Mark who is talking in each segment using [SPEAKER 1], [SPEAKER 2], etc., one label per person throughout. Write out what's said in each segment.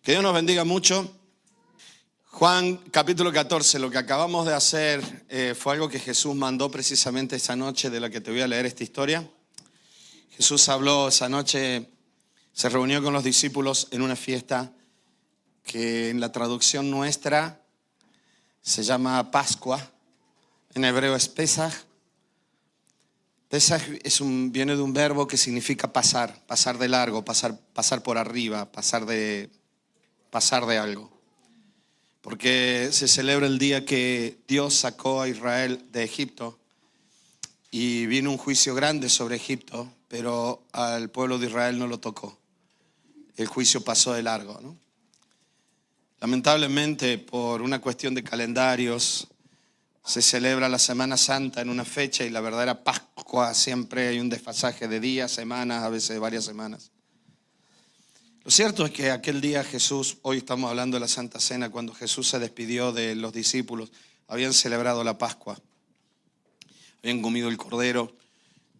[SPEAKER 1] Que Dios nos bendiga mucho. Juan capítulo 14, lo que acabamos de hacer fue algo que Jesús mandó precisamente esa noche de la que te voy a leer esta historia. Jesús habló esa noche, se reunió con los discípulos en una fiesta que en la traducción nuestra se llama Pascua, en hebreo es Pesaj. Pesaj viene de un verbo que significa pasar de largo, pasar por arriba, pasar de algo. Porque se celebra el día que Dios sacó a Israel de Egipto y vino un juicio grande sobre Egipto, pero al pueblo de Israel no lo tocó. El juicio pasó de largo, ¿no? Lamentablemente, por una cuestión de calendarios, se celebra la Semana Santa en una fecha y la verdadera Pascua siempre hay un desfasaje de días, semanas, a veces varias semanas. Lo cierto es que aquel día Jesús, hoy estamos hablando de la Santa Cena, cuando Jesús se despidió de los discípulos, habían celebrado la Pascua, habían comido el cordero.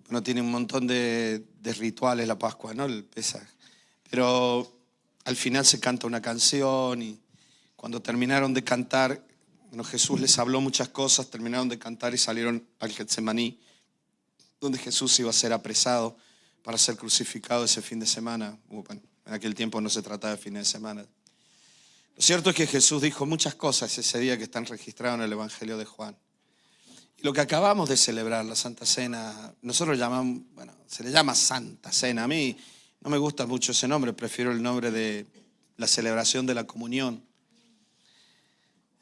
[SPEAKER 1] Bueno, tiene un montón de rituales la Pascua, ¿no? El Pesaj. Pero al final se canta una canción y cuando terminaron de cantar, bueno, Jesús les habló muchas cosas, terminaron de cantar y salieron al Getsemaní, donde Jesús iba a ser apresado para ser crucificado ese fin de semana. Bueno, en aquel tiempo no se trataba de fines de semana. Lo cierto es que Jesús dijo muchas cosas ese día que están registradas en el Evangelio de Juan. Y lo que acabamos de celebrar, la Santa Cena, nosotros llamamos, se le llama Santa Cena. A mí no me gusta mucho ese nombre, prefiero el nombre de la celebración de la comunión.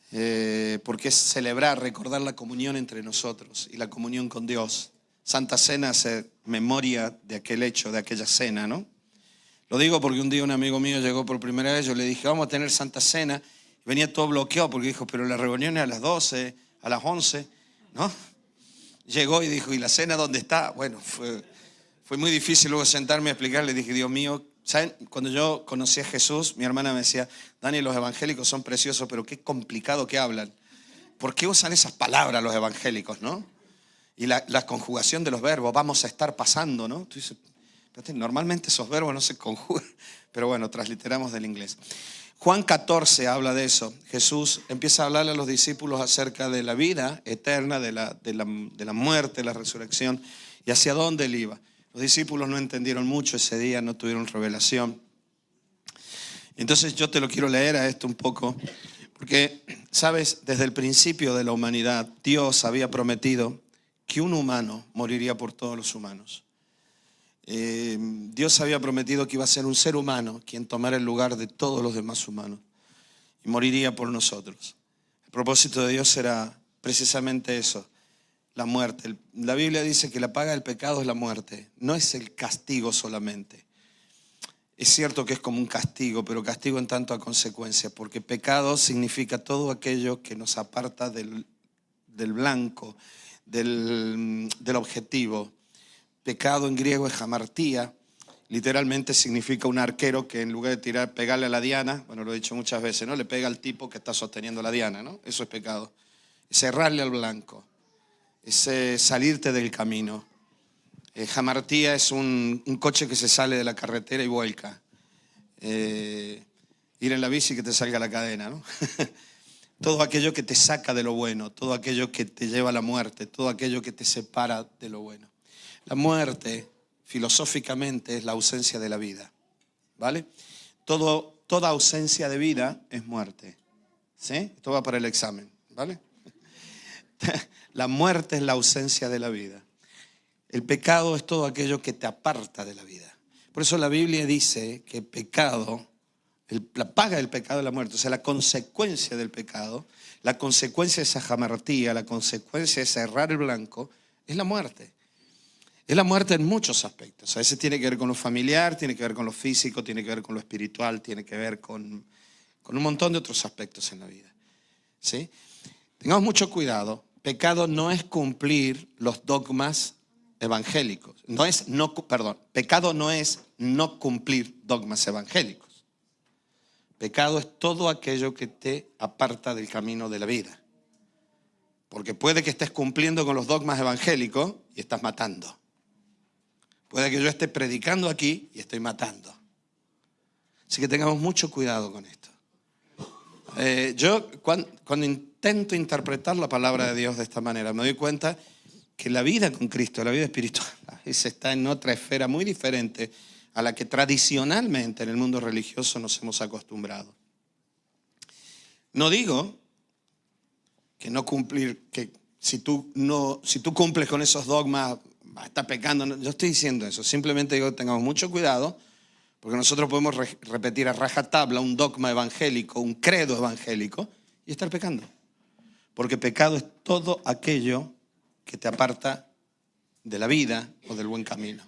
[SPEAKER 1] Porque es celebrar, recordar la comunión entre nosotros y la comunión con Dios. Santa Cena hace memoria de aquel hecho, de aquella cena, ¿no? Lo digo porque un día un amigo mío llegó por primera vez, yo le dije, vamos a tener Santa Cena, y venía todo bloqueado porque dijo, pero la reunión es a las 12, a las 11, ¿no? Llegó y dijo, ¿y la cena dónde está? Bueno, fue muy difícil luego sentarme a explicarle, dije, Dios mío, ¿saben? Cuando yo conocí a Jesús, mi hermana me decía, Dani, los evangélicos son preciosos, pero qué complicado que hablan. ¿Por qué usan esas palabras los evangélicos, no? Y la conjugación de los verbos, vamos a estar pasando, ¿no? Tú dices, normalmente esos verbos no se conjugan, pero bueno, transliteramos del inglés. Juan 14 habla de eso. Jesús empieza a hablarle a los discípulos acerca de la vida eterna, de la muerte, la resurrección y hacia dónde él iba. Los discípulos no entendieron mucho ese día, no tuvieron revelación. Entonces yo te lo quiero leer a esto un poco, porque, sabes, desde el principio de la humanidad, Dios había prometido que un humano moriría por todos los humanos. Dios había prometido que iba a ser un ser humano quien tomara el lugar de todos los demás humanos y moriría por nosotros. El propósito de Dios era precisamente eso, la muerte. La Biblia dice que la paga del pecado es la muerte, no es el castigo solamente. Es cierto que es como un castigo, pero castigo en tanto a consecuencia, porque pecado significa todo aquello que nos aparta del blanco, del objetivo. Pecado en griego es hamartía, literalmente significa un arquero que en lugar de pegarle a la diana, bueno, lo he dicho muchas veces, ¿no? Le pega al tipo que está sosteniendo la diana, ¿no? Eso es pecado. Es errarle al blanco, es salirte del camino. Hamartía es un coche que se sale de la carretera y vuelca. Ir en la bici que te salga la cadena, ¿no? Todo aquello que te saca de lo bueno, todo aquello que te lleva a la muerte, todo aquello que te separa de lo bueno. La muerte, filosóficamente, es la ausencia de la vida, ¿vale? Toda ausencia de vida es muerte, ¿sí? Esto va para el examen, ¿vale? La muerte es la ausencia de la vida. El pecado es todo aquello que te aparta de la vida. Por eso la Biblia dice que pecado, la paga del pecado es la muerte. O sea, la consecuencia del pecado, la consecuencia de esa hamartía, la consecuencia de cerrar el blanco, es la muerte. Es la muerte en muchos aspectos. A veces tiene que ver con lo familiar, tiene que ver con lo físico, tiene que ver con lo espiritual, tiene que ver con un montón de otros aspectos en la vida, ¿sí? Tengamos mucho cuidado. Pecado no es cumplir los dogmas evangélicos. Pecado no es no cumplir dogmas evangélicos. Pecado es todo aquello que te aparta del camino de la vida. Porque puede que estés cumpliendo con los dogmas evangélicos y estás matando. Puede que yo esté predicando aquí y estoy matando. Así que tengamos mucho cuidado con esto. Yo cuando intento interpretar la palabra de Dios de esta manera, me doy cuenta que la vida con Cristo, la vida espiritual, está en otra esfera muy diferente a la que tradicionalmente en el mundo religioso nos hemos acostumbrado. No digo que no cumplir, que si tú cumples con esos dogmas, estás pecando. No, yo estoy diciendo eso. Simplemente digo que tengamos mucho cuidado, porque nosotros podemos repetir a rajatabla un dogma evangélico, un credo evangélico, y estar pecando. Porque pecado es todo aquello que te aparta de la vida o del buen camino.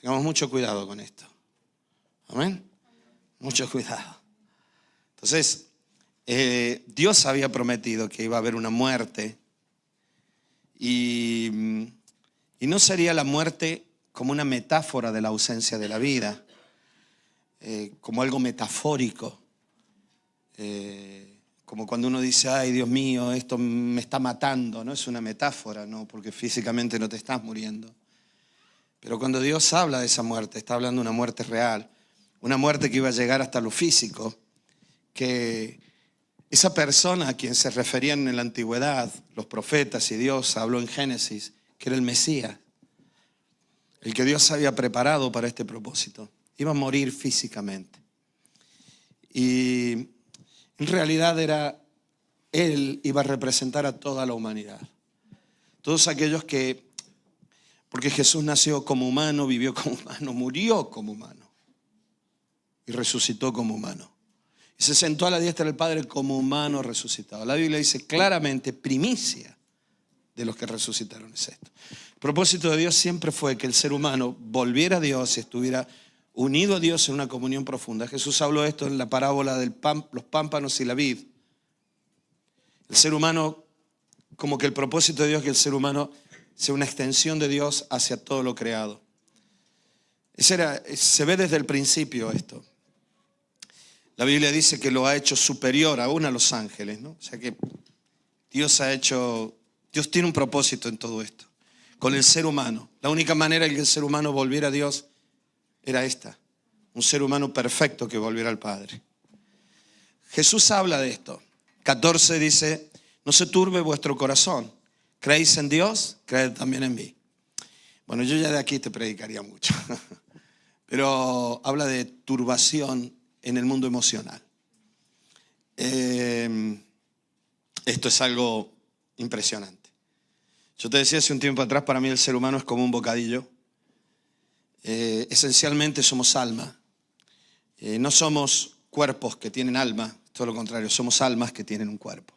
[SPEAKER 1] Tengamos mucho cuidado con esto. Amén. Mucho cuidado. Entonces, Dios había prometido que iba a haber una muerte y no sería la muerte como una metáfora de la ausencia de la vida, como algo metafórico, como cuando uno dice, ay Dios mío, esto me está matando. No es una metáfora, no, porque físicamente no te estás muriendo. Pero cuando Dios habla de esa muerte, está hablando de una muerte real, una muerte que iba a llegar hasta lo físico, que esa persona a quien se referían en la antigüedad, los profetas y Dios habló en Génesis, que era el Mesías, el que Dios había preparado para este propósito, iba a morir físicamente. Y en realidad Él iba a representar a toda la humanidad. Todos aquellos que, porque Jesús nació como humano, vivió como humano, murió como humano y resucitó como humano. Y se sentó a la diestra del Padre como humano resucitado. La Biblia dice claramente, primicia de los que resucitaron es esto. El propósito de Dios siempre fue que el ser humano volviera a Dios y estuviera unido a Dios en una comunión profunda. Jesús habló esto en la parábola de los pámpanos y la vid. El ser humano, como que el propósito de Dios es que el ser humano sea una extensión de Dios hacia todo lo creado. Se ve desde el principio esto. La Biblia dice que lo ha hecho superior aún a los ángeles, ¿no? O sea que Dios tiene un propósito en todo esto. Con el ser humano. La única manera en que el ser humano volviera a Dios era esta. Un ser humano perfecto que volviera al Padre. Jesús habla de esto. 14 dice, no se turbe vuestro corazón. ¿Creéis en Dios? Creed también en mí. Bueno, yo ya de aquí te predicaría mucho. Pero habla de turbación en el mundo emocional. Esto es algo impresionante. Yo te decía hace un tiempo atrás, para mí el ser humano es como un bocadillo. Esencialmente somos alma. No somos cuerpos que tienen alma, todo lo contrario, somos almas que tienen un cuerpo.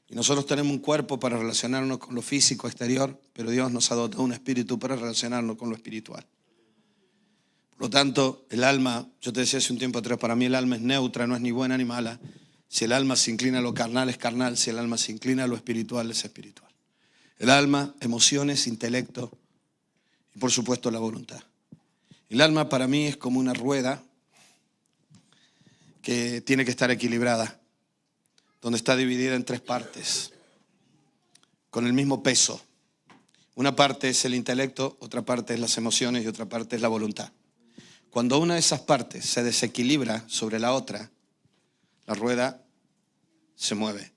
[SPEAKER 1] Y nosotros tenemos un cuerpo para relacionarnos con lo físico exterior, pero Dios nos ha dotado un espíritu para relacionarnos con lo espiritual. Por lo tanto, el alma, yo te decía hace un tiempo atrás, para mí el alma es neutra, no es ni buena ni mala. Si el alma se inclina a lo carnal, es carnal. Si el alma se inclina a lo espiritual, es espiritual. El alma, emociones, intelecto y por supuesto la voluntad. El alma para mí es como una rueda que tiene que estar equilibrada, donde está dividida en 3 partes, con el mismo peso. Una parte es el intelecto, otra parte es las emociones y otra parte es la voluntad. Cuando una de esas partes se desequilibra sobre la otra, la rueda se mueve.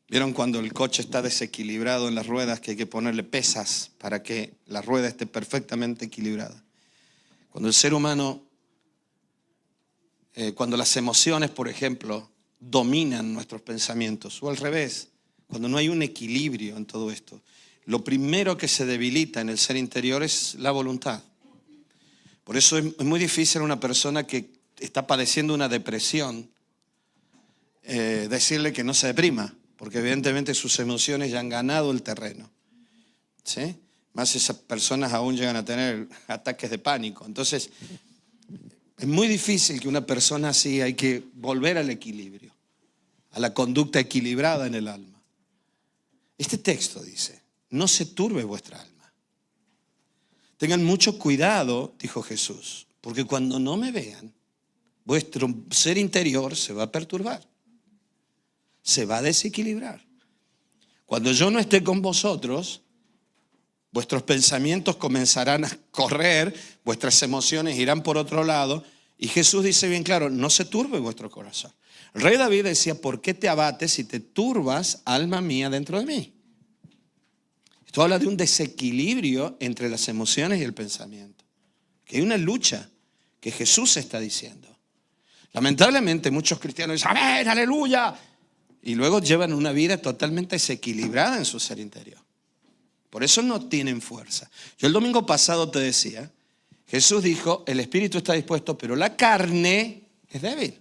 [SPEAKER 1] ¿Vieron cuando el coche está desequilibrado en las ruedas que hay que ponerle pesas para que la rueda esté perfectamente equilibrada? Cuando el ser humano, cuando las emociones, por ejemplo, dominan nuestros pensamientos, o al revés, cuando no hay un equilibrio en todo esto, lo primero que se debilita en el ser interior es la voluntad. Por eso es muy difícil a una persona que está padeciendo una depresión decirle que no se deprima, porque evidentemente sus emociones ya han ganado el terreno, ¿sí? Más esas personas aún llegan a tener ataques de pánico. Entonces, es muy difícil que una persona así, hay que volver al equilibrio, a la conducta equilibrada en el alma. Este texto dice, no se turbe vuestra alma. Tengan mucho cuidado, dijo Jesús, porque cuando no me vean, vuestro ser interior se va a perturbar, se va a desequilibrar. Cuando yo no esté con vosotros, vuestros pensamientos comenzarán a correr, vuestras emociones irán por otro lado Y Jesús dice bien claro, no se turbe vuestro corazón. El rey David decía, ¿por qué te abates y te turbas, alma mía, dentro de mí? Esto habla de un desequilibrio entre las emociones y el pensamiento. Que hay una lucha que Jesús está diciendo. Lamentablemente muchos cristianos dicen, amén, aleluya. Y luego llevan una vida totalmente desequilibrada en su ser interior. Por eso no tienen fuerza. Yo el domingo pasado te decía, Jesús dijo, el espíritu está dispuesto, pero la carne es débil.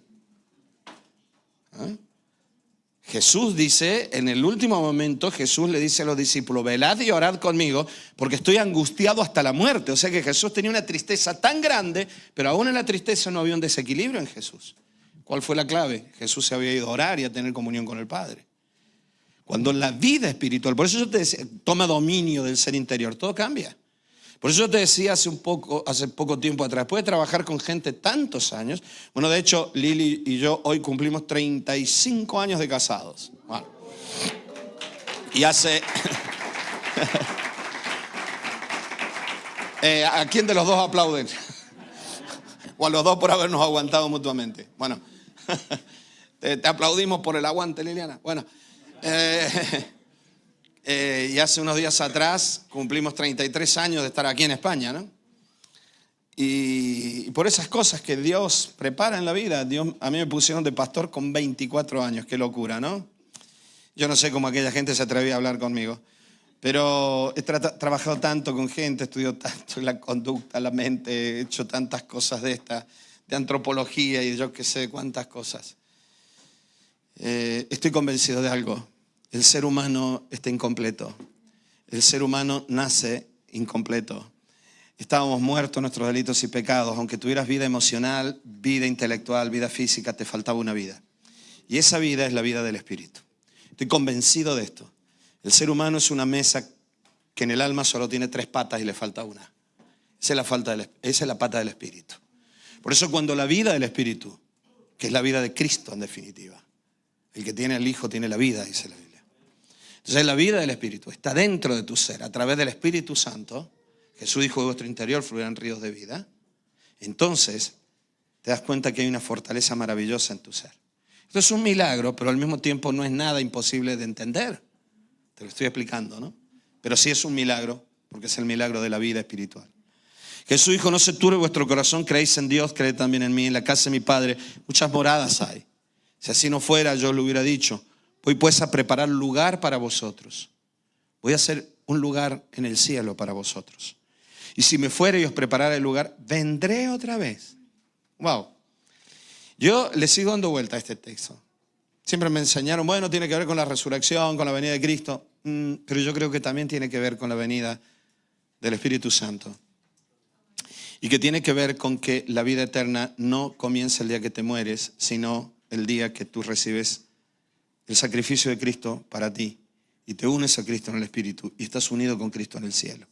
[SPEAKER 1] ¿Ah? Jesús dice, en el último momento, Jesús le dice a los discípulos, velad y orad conmigo, porque estoy angustiado hasta la muerte. O sea que Jesús tenía una tristeza tan grande, pero aún en la tristeza no había un desequilibrio en Jesús. ¿Cuál fue la clave? Jesús se había ido a orar y a tener comunión con el Padre. Cuando la vida espiritual, por eso yo te decía, toma dominio del ser interior, todo cambia. Por eso yo te decía hace poco tiempo atrás, después de trabajar con gente tantos años, bueno, de hecho, Lili y yo hoy cumplimos 35 años de casados. Bueno, y hace... ¿A quién de los dos aplauden? O a los dos por habernos aguantado mutuamente. Bueno, te aplaudimos por el aguante, Liliana. Bueno, y hace unos días atrás cumplimos 33 años de estar aquí en España, ¿no? Y por esas cosas que Dios prepara en la vida, Dios, a mí me pusieron de pastor con 24 años, qué locura, ¿no? Yo no sé cómo aquella gente se atrevía a hablar conmigo, pero he trabajado tanto con gente, he estudiado tanto la conducta, la mente, he hecho tantas cosas de antropología y yo qué sé cuántas cosas. Estoy convencido de algo. El ser humano está incompleto. El ser humano nace incompleto. Estábamos muertos en nuestros delitos y pecados. Aunque tuvieras vida emocional, vida intelectual, vida física, te faltaba una vida. Y esa vida es la vida del Espíritu. Estoy convencido de esto. El ser humano es una mesa que en el alma solo tiene 3 patas y le falta una. Esa es la pata del Espíritu. Por eso cuando la vida del Espíritu, que es la vida de Cristo en definitiva, el que tiene al Hijo tiene la vida, dice la Biblia. Entonces la vida del Espíritu está dentro de tu ser. A través del Espíritu Santo, Jesús dijo, de vuestro interior fluirán ríos de vida. Entonces te das cuenta que hay una fortaleza maravillosa en tu ser. Esto es un milagro, pero al mismo tiempo no es nada imposible de entender. Te lo estoy explicando, ¿no? Pero sí es un milagro, porque es el milagro de la vida espiritual. Jesús dijo, no se turbe vuestro corazón, creéis en Dios, creed también en mí. En la casa de mi Padre muchas moradas hay. Si así no fuera, yo lo hubiera dicho. Voy pues a preparar lugar para vosotros. Voy a hacer un lugar en el cielo para vosotros. Y si me fuere y os preparara el lugar, vendré otra vez. Wow. Yo le sigo dando vuelta a este texto. Siempre me enseñaron, bueno, tiene que ver con la resurrección, con la venida de Cristo. Pero yo creo que también tiene que ver con la venida del Espíritu Santo. Y que tiene que ver con que la vida eterna no comienza el día que te mueres, sino el día que tú recibes el sacrificio de Cristo para ti y te unes a Cristo en el Espíritu y estás unido con Cristo en el cielo.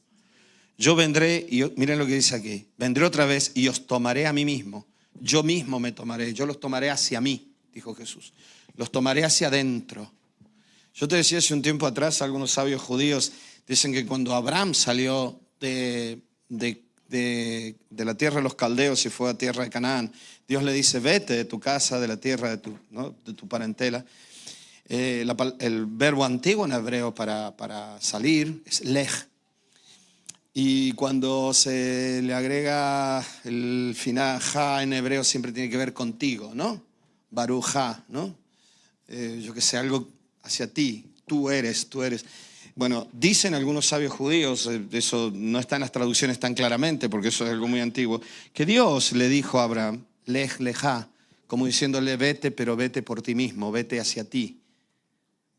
[SPEAKER 1] Yo vendré, y miren lo que dice aquí, vendré otra vez y os tomaré a mí mismo. Yo mismo me tomaré, yo los tomaré hacia mí, dijo Jesús. Los tomaré hacia adentro. Yo te decía hace un tiempo atrás, algunos sabios judíos dicen que cuando Abraham salió de la tierra de los caldeos y fue a tierra de Canaán, Dios le dice, vete de tu casa, de la tierra de tu parentela. El verbo antiguo en hebreo para salir es lej. Y cuando se le agrega el final ja en hebreo siempre tiene que ver contigo, ¿no? Baruja, ¿no? Yo que sé, algo hacia ti, tú eres. Bueno, dicen algunos sabios judíos, eso no está en las traducciones tan claramente porque eso es algo muy antiguo, que Dios le dijo a Abraham, lej lejá, como diciéndole vete, pero vete por ti mismo, vete hacia ti.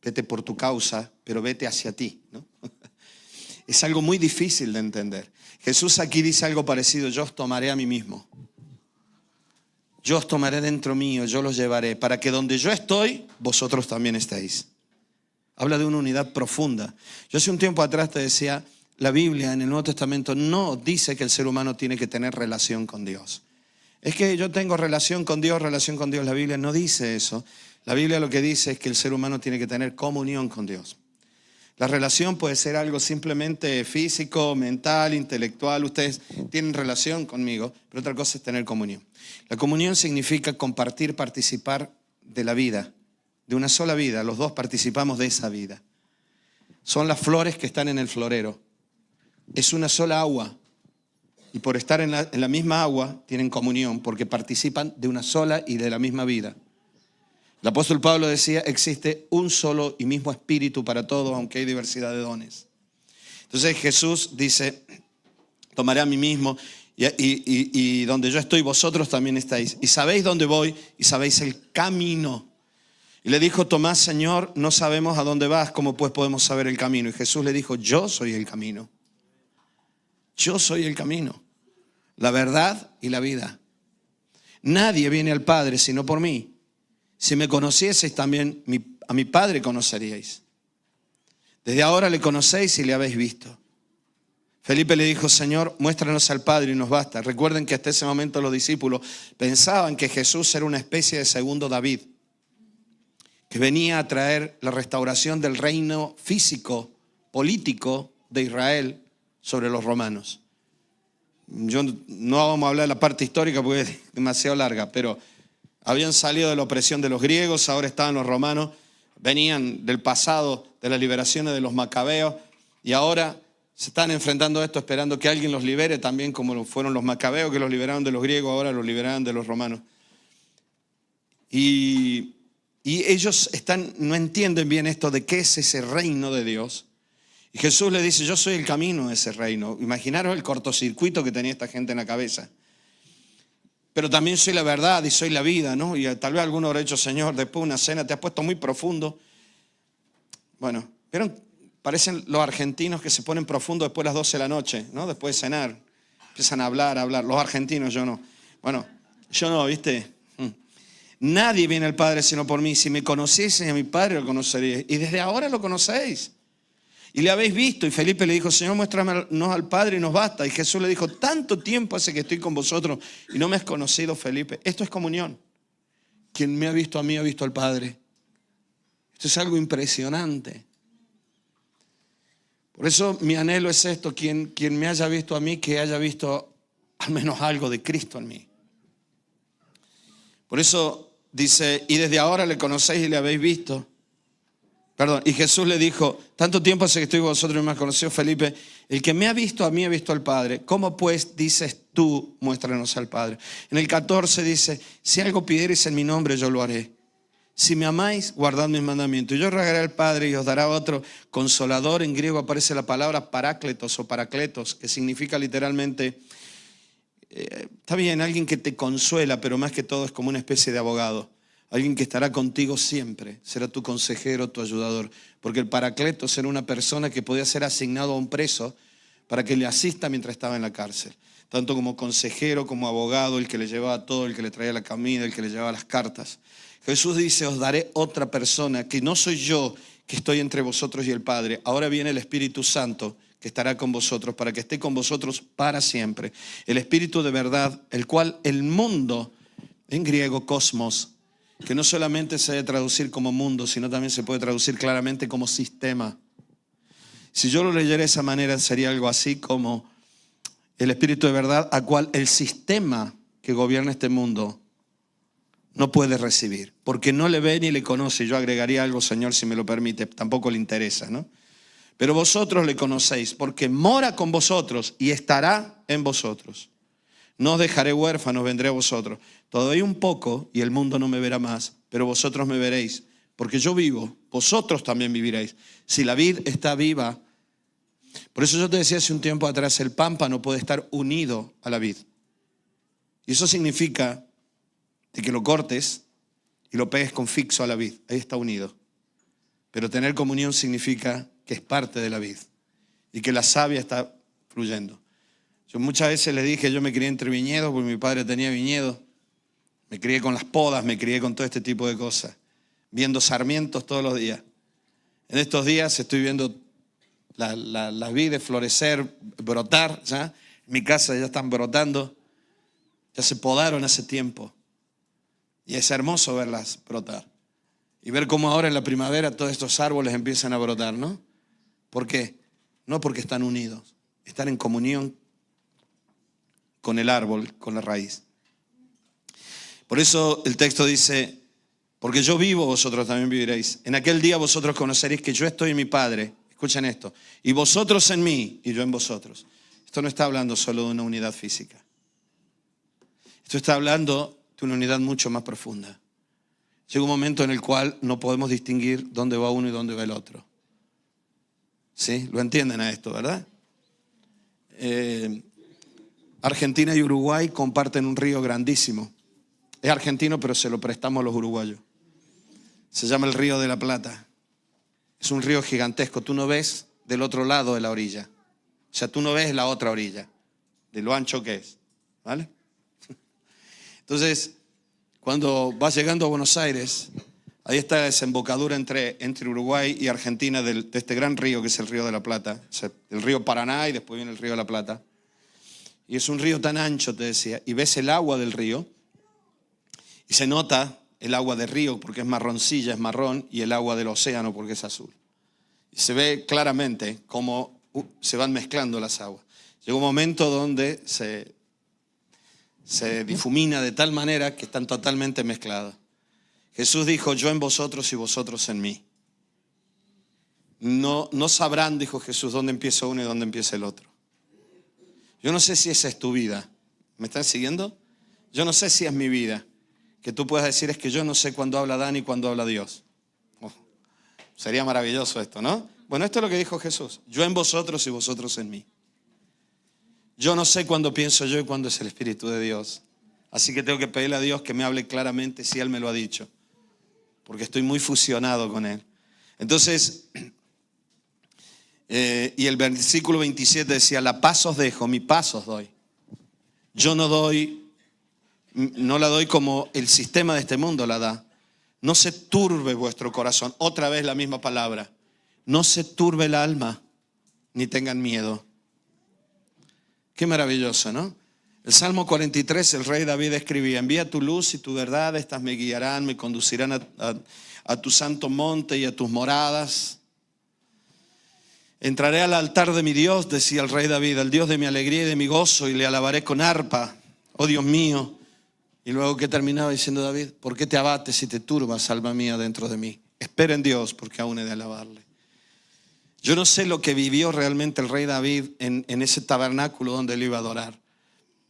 [SPEAKER 1] Vete por tu causa, pero vete hacia ti, ¿no? Es algo muy difícil de entender. Jesús aquí dice algo parecido, yo os tomaré a mí mismo. Yo os tomaré dentro mío, yo los llevaré, para que donde yo estoy, vosotros también estéis. Habla de una unidad profunda. Yo hace un tiempo atrás te decía, la Biblia en el Nuevo Testamento no dice que el ser humano tiene que tener relación con Dios. Es que yo tengo relación con Dios. La Biblia no dice eso. La Biblia lo que dice es que el ser humano tiene que tener comunión con Dios. La relación puede ser algo simplemente físico, mental, intelectual. Ustedes tienen relación conmigo, pero otra cosa es tener comunión. La comunión significa compartir, participar de la vida, de una sola vida. Los dos participamos de esa vida. Son las flores que están en el florero. Es una sola agua. Y por estar en la misma agua tienen comunión, porque participan de una sola y de la misma vida. El apóstol Pablo decía, existe un solo y mismo espíritu para todos, aunque hay diversidad de dones. Entonces Jesús dice, tomaré a mí mismo y donde yo estoy, vosotros también estáis. Y sabéis dónde voy y sabéis el camino. Y le dijo Tomás, Señor, no sabemos a dónde vas, ¿cómo pues podemos saber el camino? Y Jesús le dijo, yo soy el camino. Yo soy el camino, la verdad y la vida. Nadie viene al Padre sino por mí. Si me conocieseis también, a mi Padre conoceríais. Desde ahora le conocéis y le habéis visto. Felipe le dijo, Señor, muéstranos al Padre y nos basta. Recuerden que hasta ese momento los discípulos pensaban que Jesús era una especie de segundo David, que venía a traer la restauración del reino físico, político de Israel sobre los romanos. Yo no vamos a hablar de la parte histórica porque es demasiado larga, pero habían salido de la opresión de los griegos, ahora estaban los romanos, venían del pasado de las liberaciones de los macabeos y ahora se están enfrentando a esto esperando que alguien los libere, también como fueron los macabeos que los liberaron de los griegos, ahora los liberaron de los romanos. Y ellos no entienden bien esto de qué es ese reino de Dios. Y Jesús le dice, yo soy el camino de ese reino. Imaginaros el cortocircuito que tenía esta gente en la cabeza. Pero también soy la verdad y soy la vida, ¿no? Y tal vez alguno habrá dicho, Señor, después de una cena te has puesto muy profundo. Bueno, ¿vieron? Parecen los argentinos que se ponen profundos después de las 12 de la noche, ¿no? Después de cenar. Empiezan a hablar. Los argentinos, yo no. Bueno, yo no, ¿viste? Nadie viene al Padre sino por mí. Si me conociesen a mi Padre lo conoceríais. Y desde ahora lo conocéis. Y le habéis visto. Y Felipe le dijo, Señor, muéstranos al Padre y nos basta. Y Jesús le dijo, tanto tiempo hace que estoy con vosotros y no me has conocido, Felipe. Esto es comunión. Quien me ha visto a mí ha visto al Padre. Esto es algo impresionante. Por eso mi anhelo es esto, quien me haya visto a mí, que haya visto al menos algo de Cristo en mí. Por eso dice, y desde ahora le conocéis y le habéis visto. Y Jesús le dijo, tanto tiempo hace que estoy con vosotros y me has conocido, Felipe, el que me ha visto a mí ha visto al Padre. ¿Cómo pues dices tú, muéstranos al Padre? En el 14 dice, si algo pidiereis en mi nombre, yo lo haré. Si me amáis, guardad mis mandamientos. Y yo rogaré al Padre y os dará otro consolador. En griego aparece la palabra parácletos o paracletos, que significa literalmente, está bien, alguien que te consuela, pero más que todo es como una especie de abogado. Alguien que estará contigo siempre, será tu consejero, tu ayudador. Porque el paracletos era una persona que podía ser asignado a un preso para que le asista mientras estaba en la cárcel. Tanto como consejero, como abogado, el que le llevaba todo, el que le traía la comida, el que le llevaba las cartas. Jesús dice, os daré otra persona, que no soy yo que estoy entre vosotros y el Padre. Ahora viene el Espíritu Santo que estará con vosotros, para que esté con vosotros para siempre. El Espíritu de verdad, el cual el mundo, en griego cosmos, que no solamente se debe traducir como mundo, sino también se puede traducir claramente como sistema. Si yo lo leyera de esa manera, sería algo así como el Espíritu de verdad, a cual el sistema que gobierna este mundo no puede recibir, porque no le ve ni le conoce. Yo agregaría algo, Señor, si me lo permite, tampoco le interesa, ¿no? Pero vosotros le conocéis, porque mora con vosotros y estará en vosotros. No os dejaré huérfanos, vendré a vosotros. Todavía un poco y el mundo no me verá más, pero vosotros me veréis, porque yo vivo, vosotros también viviréis. Si la vid está viva, por eso yo te decía hace un tiempo atrás, el pámpano puede estar unido a la vid. Y eso significa de que lo cortes y lo pegues con fixo a la vid. Ahí está unido. Pero tener comunión significa que es parte de la vid y que la savia está fluyendo. Yo muchas veces les dije, yo me crié entre viñedos porque mi padre tenía viñedos. Me crié con las podas, me crié con todo este tipo de cosas. Viendo sarmientos todos los días. En estos días estoy viendo las vides florecer, brotar. ¿Ya? En mi casa ya están brotando. Ya se podaron hace tiempo. Y es hermoso verlas brotar. Y ver cómo ahora en la primavera todos estos árboles empiezan a brotar, ¿no? ¿Por qué? No porque están unidos, están en comunión con el árbol, con la raíz. Por eso el texto dice, porque yo vivo, vosotros también viviréis. En aquel día vosotros conoceréis que yo estoy en mi Padre. Escuchen esto. Y vosotros en mí y yo en vosotros. Esto no está hablando solo de una unidad física. Esto está hablando de una unidad mucho más profunda. Llega un momento en el cual no podemos distinguir dónde va uno y dónde va el otro. ¿Sí? Lo entienden a esto, ¿verdad? Argentina y Uruguay comparten un río grandísimo. Es argentino, pero se lo prestamos a los uruguayos. Se llama el Río de la Plata. Es un río gigantesco. Tú no ves del otro lado de la orilla. O sea, tú no ves la otra orilla, de lo ancho que es. ¿Vale? Entonces, cuando vas llegando a Buenos Aires, ahí está la desembocadura entre Uruguay y Argentina de este gran río que es el Río de la Plata. O sea, el río Paraná y después viene el Río de la Plata. Y es un río tan ancho, te decía, y ves el agua del río y se nota el agua del río porque es marroncilla, es marrón, y el agua del océano porque es azul. Y se ve claramente cómo se van mezclando las aguas. Llega un momento donde se difumina de tal manera que están totalmente mezcladas. Jesús dijo, yo en vosotros y vosotros en mí. No sabrán, dijo Jesús, dónde empieza uno y dónde empieza el otro. Yo no sé si esa es tu vida. ¿Me están siguiendo? Yo no sé si es mi vida. Que tú puedas decir es que yo no sé cuándo habla Dani y cuándo habla Dios. Sería maravilloso esto, ¿no? Bueno, esto es lo que dijo Jesús. Yo en vosotros y vosotros en mí. Yo no sé cuándo pienso yo y cuándo es el Espíritu de Dios. Así que tengo que pedirle a Dios que me hable claramente si Él me lo ha dicho. Porque estoy muy fusionado con Él. Entonces, y el versículo 27 decía, la paz os dejo, mi paz os doy. Yo no la doy como el sistema de este mundo la da. No se turbe vuestro corazón. Otra vez la misma palabra. No se turbe el alma, ni tengan miedo. Qué maravilloso, ¿no? El Salmo 43, el rey David escribía, envía tu luz y tu verdad, estas me guiarán, me conducirán a tu santo monte y a tus moradas. Entraré al altar de mi Dios, decía el rey David, al Dios de mi alegría y de mi gozo, y le alabaré con arpa, oh Dios mío. Y luego que terminaba diciendo David, ¿por qué te abates y te turbas, alma mía, dentro de mí? Espera en Dios, porque aún he de alabarle. Yo no sé lo que vivió realmente el rey David en ese tabernáculo donde él iba a adorar,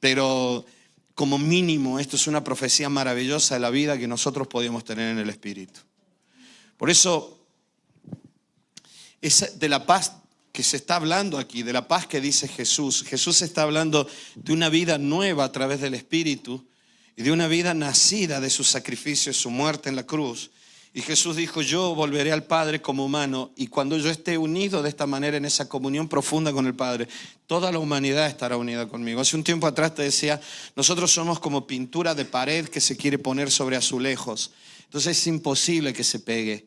[SPEAKER 1] pero como mínimo esto es una profecía maravillosa de la vida que nosotros podíamos tener en el Espíritu. Por eso, es de la paz que se está hablando aquí, de la paz que dice Jesús. Jesús está hablando de una vida nueva a través del Espíritu y de una vida nacida de su sacrificio y su muerte en la cruz. Y Jesús dijo, yo volveré al Padre como humano, y cuando yo esté unido de esta manera en esa comunión profunda con el Padre, toda la humanidad estará unida conmigo. Hace un tiempo atrás te decía, nosotros somos como pintura de pared que se quiere poner sobre azulejos. Entonces es imposible que se pegue.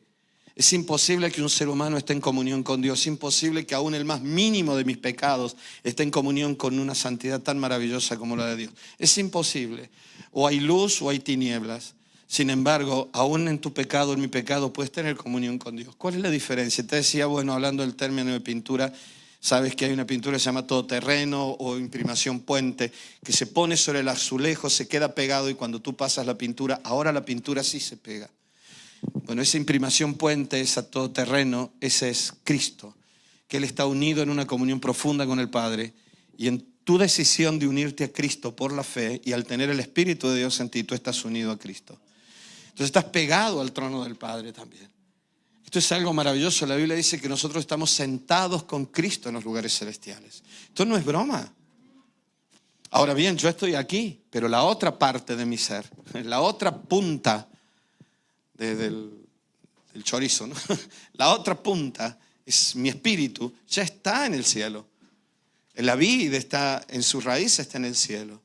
[SPEAKER 1] Es imposible que un ser humano esté en comunión con Dios. Es imposible que aún el más mínimo de mis pecados esté en comunión con una santidad tan maravillosa como la de Dios. Es imposible. O hay luz o hay tinieblas. Sin embargo, aún en tu pecado, en mi pecado, puedes tener comunión con Dios. ¿Cuál es la diferencia? Te decía, bueno, hablando del término de pintura, sabes que hay una pintura que se llama todoterreno o imprimación puente, que se pone sobre el azulejo, se queda pegado y cuando tú pasas la pintura, ahora la pintura sí se pega. Bueno, esa imprimación puente, esa todoterreno, ese es Cristo, que Él está unido en una comunión profunda con el Padre, y en tu decisión de unirte a Cristo por la fe y al tener el Espíritu de Dios en ti, tú estás unido a Cristo. Entonces estás pegado al trono del Padre también. Esto es algo maravilloso. La Biblia dice que nosotros estamos sentados con Cristo en los lugares celestiales. Esto no es broma. Ahora bien, yo estoy aquí, pero la otra parte de mi ser, la otra punta del chorizo, ¿no? La otra punta es mi espíritu, ya está en el cielo. La vida está en su raíz, está en el cielo.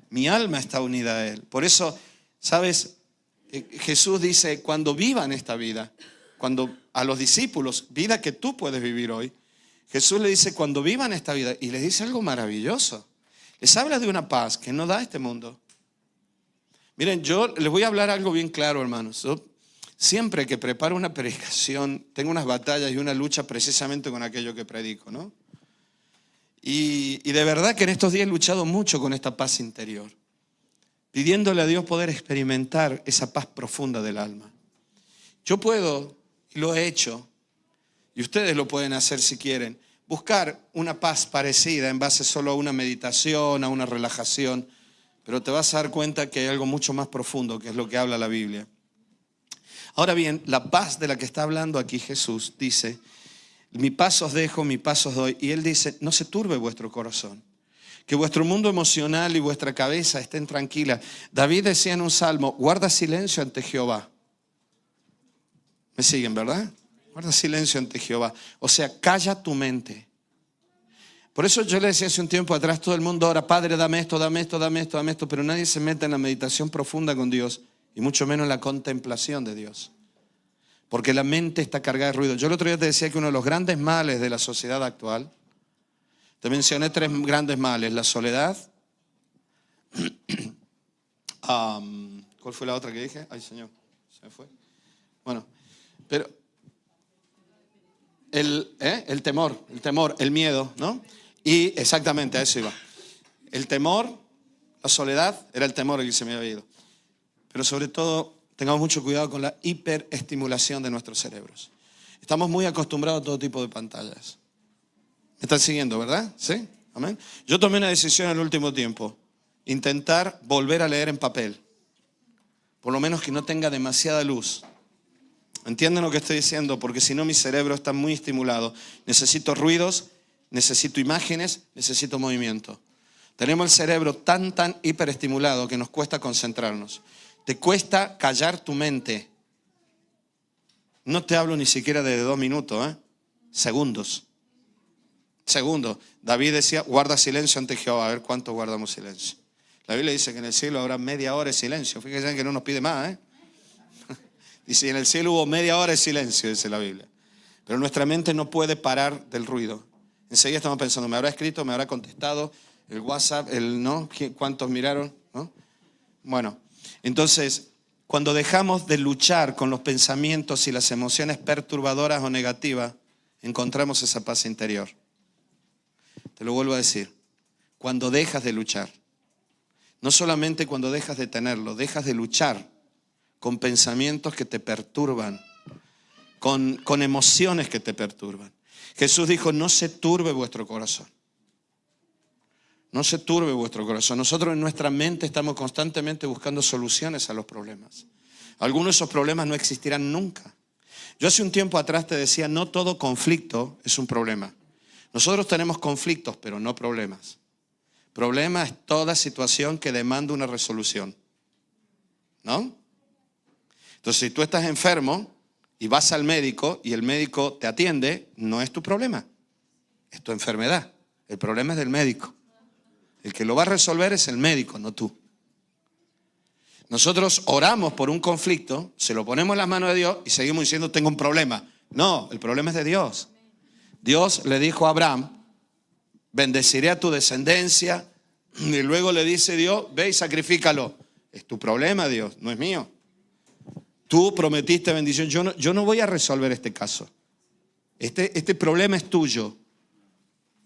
[SPEAKER 1] Mi alma está unida a Él. Por eso, ¿sabes? Jesús dice, cuando vivan esta vida, cuando a los discípulos, vida que tú puedes vivir hoy, Jesús le dice, cuando vivan esta vida, y les dice algo maravilloso. Les habla de una paz que no da este mundo. Miren, yo les voy a hablar algo bien claro, hermanos. siempre que preparo una predicación, tengo unas batallas y una lucha precisamente con aquello que predico, ¿no? Y de verdad que en estos días he luchado mucho con esta paz interior, pidiéndole a Dios poder experimentar esa paz profunda del alma. Yo puedo, y lo he hecho, y ustedes lo pueden hacer si quieren, buscar una paz parecida en base solo a una meditación, a una relajación, pero te vas a dar cuenta que hay algo mucho más profundo, que es lo que habla la Biblia. Ahora bien, la paz de la que está hablando aquí Jesús dice, mi paz os dejo, mi paz os doy. Y Él dice, no se turbe vuestro corazón, que vuestro mundo emocional y vuestra cabeza estén tranquilas. David decía en un salmo, guarda silencio ante Jehová. ¿Me siguen, verdad? Guarda silencio ante Jehová. O sea, calla tu mente. Por eso yo le decía hace un tiempo atrás, todo el mundo ora, Padre, dame esto, dame esto, dame esto, dame esto, pero nadie se mete en la meditación profunda con Dios y mucho menos en la contemplación de Dios. Porque la mente está cargada de ruido. Yo el otro día te decía que uno de los grandes males de la sociedad actual, te mencioné 3 grandes males, la soledad, ¿cuál fue la otra que dije? Ay, Señor, se me fue. Bueno, pero el temor, el miedo, ¿no? Y exactamente a eso iba. El temor, la soledad, era el temor el que se me había ido. Pero sobre todo, tengamos mucho cuidado con la hiperestimulación de nuestros cerebros. Estamos muy acostumbrados a todo tipo de pantallas. ¿Me están siguiendo, verdad? ¿Sí? Amén. Yo tomé una decisión en el último tiempo. Intentar volver a leer en papel. Por lo menos que no tenga demasiada luz. ¿Entienden lo que estoy diciendo? Porque si no mi cerebro está muy estimulado. Necesito ruidos, necesito imágenes, necesito movimiento. Tenemos el cerebro tan hiperestimulado que nos cuesta concentrarnos. Te cuesta callar tu mente. No te hablo ni siquiera de 2 minutos, segundos. Segundos. David decía, guarda silencio ante Jehová. A ver cuánto guardamos silencio. La Biblia dice que en el cielo habrá media hora de silencio. Fíjense que no nos pide más, Dice, en el cielo hubo media hora de silencio, dice la Biblia. Pero nuestra mente no puede parar del ruido. Enseguida estamos pensando, ¿me habrá escrito? ¿Me habrá contestado? El WhatsApp, ¿no? ¿Cuántos miraron? ¿No? Bueno, entonces, cuando dejamos de luchar con los pensamientos y las emociones perturbadoras o negativas, encontramos esa paz interior. Te lo vuelvo a decir. Cuando dejas de luchar. No solamente cuando dejas de tenerlo, dejas de luchar con pensamientos que te perturban, con emociones que te perturban. Jesús dijo, no se turbe vuestro corazón. No se turbe vuestro corazón. Nosotros en nuestra mente estamos constantemente buscando soluciones a los problemas. Algunos de esos problemas no existirán nunca. Yo hace un tiempo atrás te decía, no todo conflicto es un problema. Nosotros tenemos conflictos, pero no problemas. Problema es toda situación que demanda una resolución. ¿No? Entonces, si tú estás enfermo y vas al médico y el médico te atiende, no es tu problema, es tu enfermedad. El problema es del médico. El que lo va a resolver es el médico, no tú. Nosotros oramos por un conflicto, se lo ponemos en las manos de Dios y seguimos diciendo, tengo un problema. No, el problema es de Dios. Dios le dijo a Abraham, bendeciré a tu descendencia, y luego le dice Dios, ve y sacrifícalo. Es tu problema, Dios, no es mío. Tú prometiste bendición. Yo no voy a resolver este caso. Este problema es tuyo.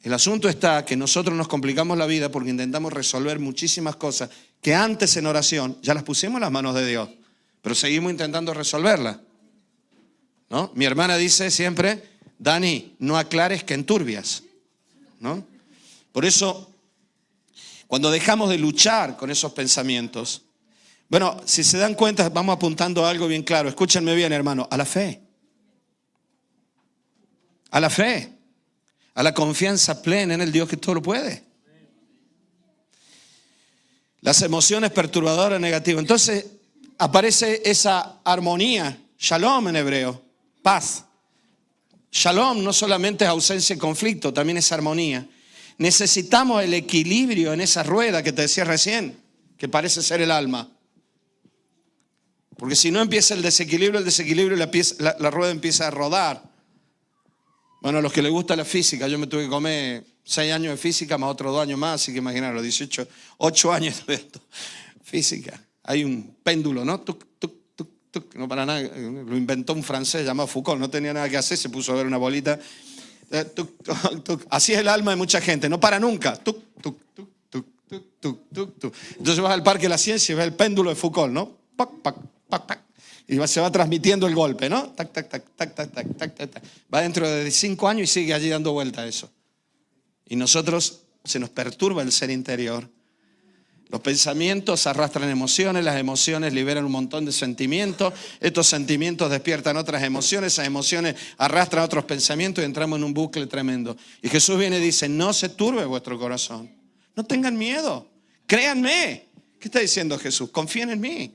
[SPEAKER 1] El asunto está que nosotros nos complicamos la vida porque intentamos resolver muchísimas cosas que antes en oración ya las pusimos en las manos de Dios, pero seguimos intentando resolverlas, ¿no? Mi hermana dice siempre, Dani, no aclares que enturbias, ¿no? Por eso, cuando dejamos de luchar con esos pensamientos, bueno, si se dan cuenta, vamos apuntando a algo bien claro. Escúchenme bien, hermano. A la fe. A la fe. A la confianza plena en el Dios que todo lo puede. Las emociones perturbadoras negativas. Entonces, aparece esa armonía. Shalom en hebreo. Paz. Shalom no solamente es ausencia de conflicto, también es armonía. Necesitamos el equilibrio en esa rueda que te decía recién, que parece ser el alma. Porque si no empieza el desequilibrio y la rueda empieza a rodar. Bueno, a los que les gusta la física, yo me tuve que comer 6 años de física más otros 2 años más, así que imaginaros, 8 años de física. Hay un péndulo, ¿no? Tuc, tuc, tuc, tuc, tuc, no para nada. Lo inventó un francés llamado Foucault, no tenía nada que hacer, se puso a ver una bolita. Tuc, tuc, tuc. Así es el alma de mucha gente, no para nunca. Tuc, tuc, tuc, tuc, tuc, tuc, tuc, tuc. Entonces vas al Parque de la Ciencia y ves el péndulo de Foucault, ¿no? Pac, pac, pac, pac. Y se va transmitiendo el golpe, ¿no? Tac, tac, tac, tac, tac, tac, tac, tac, tac. Va dentro de 5 años y sigue allí dando vuelta a eso. Y nosotros se nos perturba el ser interior. Los pensamientos arrastran emociones, las emociones liberan un montón de sentimientos, estos sentimientos despiertan otras emociones, esas emociones arrastran otros pensamientos y entramos en un bucle tremendo. Y Jesús viene y dice, no se turbe vuestro corazón, no tengan miedo, créanme. ¿Qué está diciendo Jesús? Confíen en mí.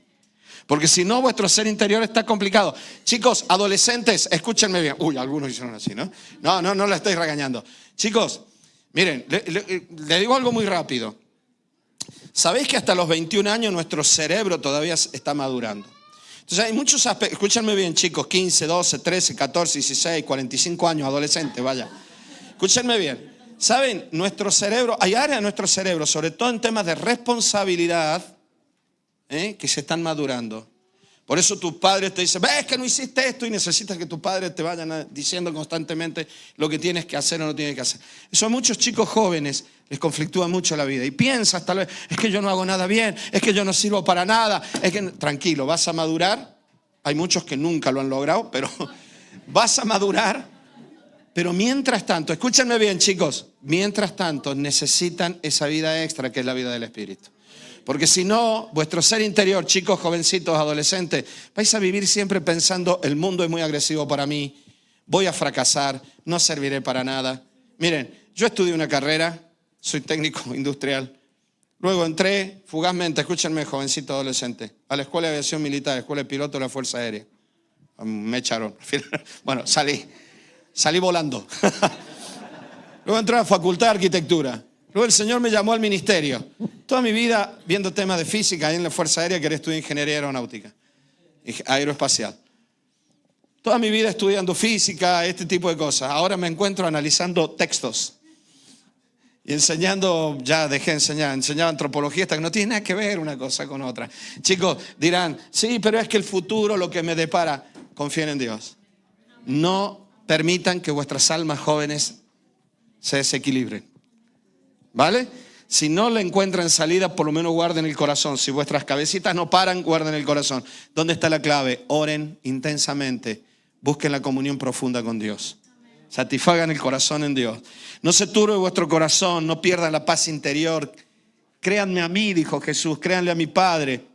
[SPEAKER 1] Porque si no, vuestro ser interior está complicado. Chicos, adolescentes, escúchenme bien. Uy, algunos hicieron así, ¿no? No la estoy regañando. Chicos, miren, le digo algo muy rápido. ¿Sabéis que hasta los 21 años nuestro cerebro todavía está madurando? Entonces hay muchos aspectos, escúchenme bien chicos, 15, 12, 13, 14, 16, 45 años, adolescentes, vaya. Escúchenme bien. ¿Saben? Nuestro cerebro, hay áreas de nuestro cerebro, sobre todo en temas de responsabilidad, que se están madurando. Por eso tus padres te dicen, ves que no hiciste esto, y necesitas que tus padres te vayan diciendo constantemente lo que tienes que hacer o no tienes que hacer. Eso a muchos chicos jóvenes les conflictúa mucho la vida. Y piensas tal vez, es que yo no hago nada bien, es que yo no sirvo para nada. Tranquilo, vas a madurar. Hay muchos que nunca lo han logrado, pero vas a madurar. Pero mientras tanto, escúchenme bien chicos, mientras tanto necesitan esa vida extra que es la vida del Espíritu. Porque si no, vuestro ser interior, chicos, jovencitos, adolescentes, vais a vivir siempre pensando, el mundo es muy agresivo para mí, voy a fracasar, no serviré para nada. Miren, yo estudié una carrera, soy técnico industrial. Luego entré fugazmente, escúchenme, jovencito adolescente, a la Escuela de Aviación Militar, Escuela de Piloto de la Fuerza Aérea. Me echaron. Bueno, salí volando. Luego entré a la Facultad de Arquitectura. Luego el Señor me llamó al ministerio. Toda mi vida viendo temas de física ahí en la Fuerza Aérea, quería estudiar ingeniería aeronáutica, aeroespacial. Toda mi vida estudiando física, este tipo de cosas. Ahora me encuentro analizando textos. Y enseñando, ya dejé de enseñar, enseñaba antropología, hasta que no tiene nada que ver una cosa con otra. Chicos, dirán, sí, pero es que el futuro lo que me depara. Confíen en Dios. No permitan que vuestras almas jóvenes se desequilibren. ¿Vale? Si no le encuentran salida, por lo menos guarden el corazón. Si vuestras cabecitas no paran, guarden el corazón. ¿Dónde está la clave? Oren intensamente. Busquen la comunión profunda con Dios. Satisfagan el corazón en Dios. No se turbe vuestro corazón, no pierdan la paz interior. Créanme a mí, dijo Jesús, créanle a mi Padre.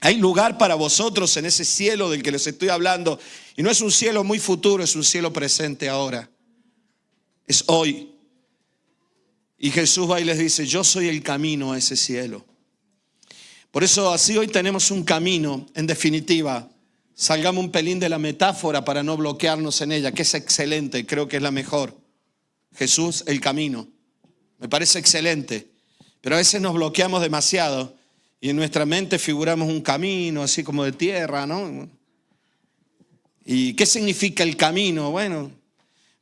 [SPEAKER 1] Hay lugar para vosotros en ese cielo del que les estoy hablando. Y no es un cielo muy futuro, es un cielo presente ahora. Es hoy. Y Jesús va y les dice, yo soy el camino a ese cielo. Por eso así hoy tenemos un camino, en definitiva. Salgamos un pelín de la metáfora para no bloquearnos en ella, que es excelente, creo que es la mejor. Jesús, el camino. Me parece excelente. Pero a veces nos bloqueamos demasiado y en nuestra mente figuramos un camino así como de tierra, ¿no? ¿Y qué significa el camino? Bueno,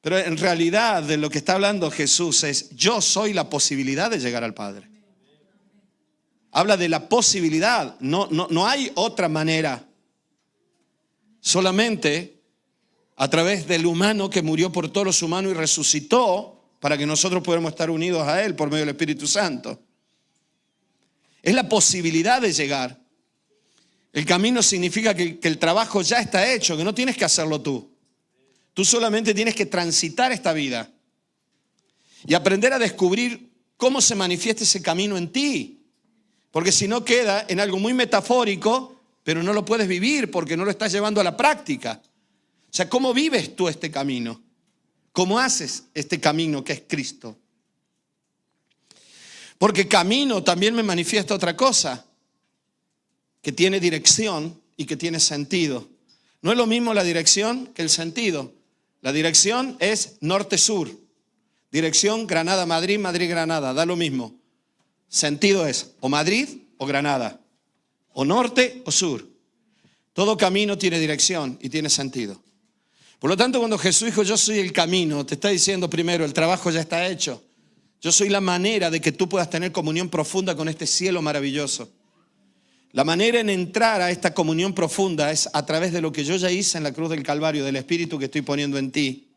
[SPEAKER 1] pero en realidad de lo que está hablando Jesús es, yo soy la posibilidad de llegar al Padre. Habla de la posibilidad, no hay otra manera. Solamente a través del humano que murió por todos los humanos y resucitó para que nosotros podamos estar unidos a Él por medio del Espíritu Santo. Es la posibilidad de llegar. El camino significa que el trabajo ya está hecho, que no tienes que hacerlo tú. Tú solamente tienes que transitar esta vida y aprender a descubrir cómo se manifiesta ese camino en ti. Porque si no queda en algo muy metafórico, pero no lo puedes vivir porque no lo estás llevando a la práctica. O sea, ¿cómo vives tú este camino? ¿Cómo haces este camino que es Cristo? Porque camino también me manifiesta otra cosa, que tiene dirección y que tiene sentido. No es lo mismo la dirección que el sentido. La dirección es norte-sur. Dirección Granada-Madrid, Madrid-Granada, da lo mismo. Sentido es o Madrid o Granada, o norte o sur. Todo camino tiene dirección y tiene sentido. Por lo tanto, cuando Jesús dijo, yo soy el camino, te está diciendo primero, el trabajo ya está hecho. Yo soy la manera de que tú puedas tener comunión profunda con este cielo maravilloso. La manera en entrar a esta comunión profunda es a través de lo que yo ya hice en la cruz del Calvario, del Espíritu que estoy poniendo en ti.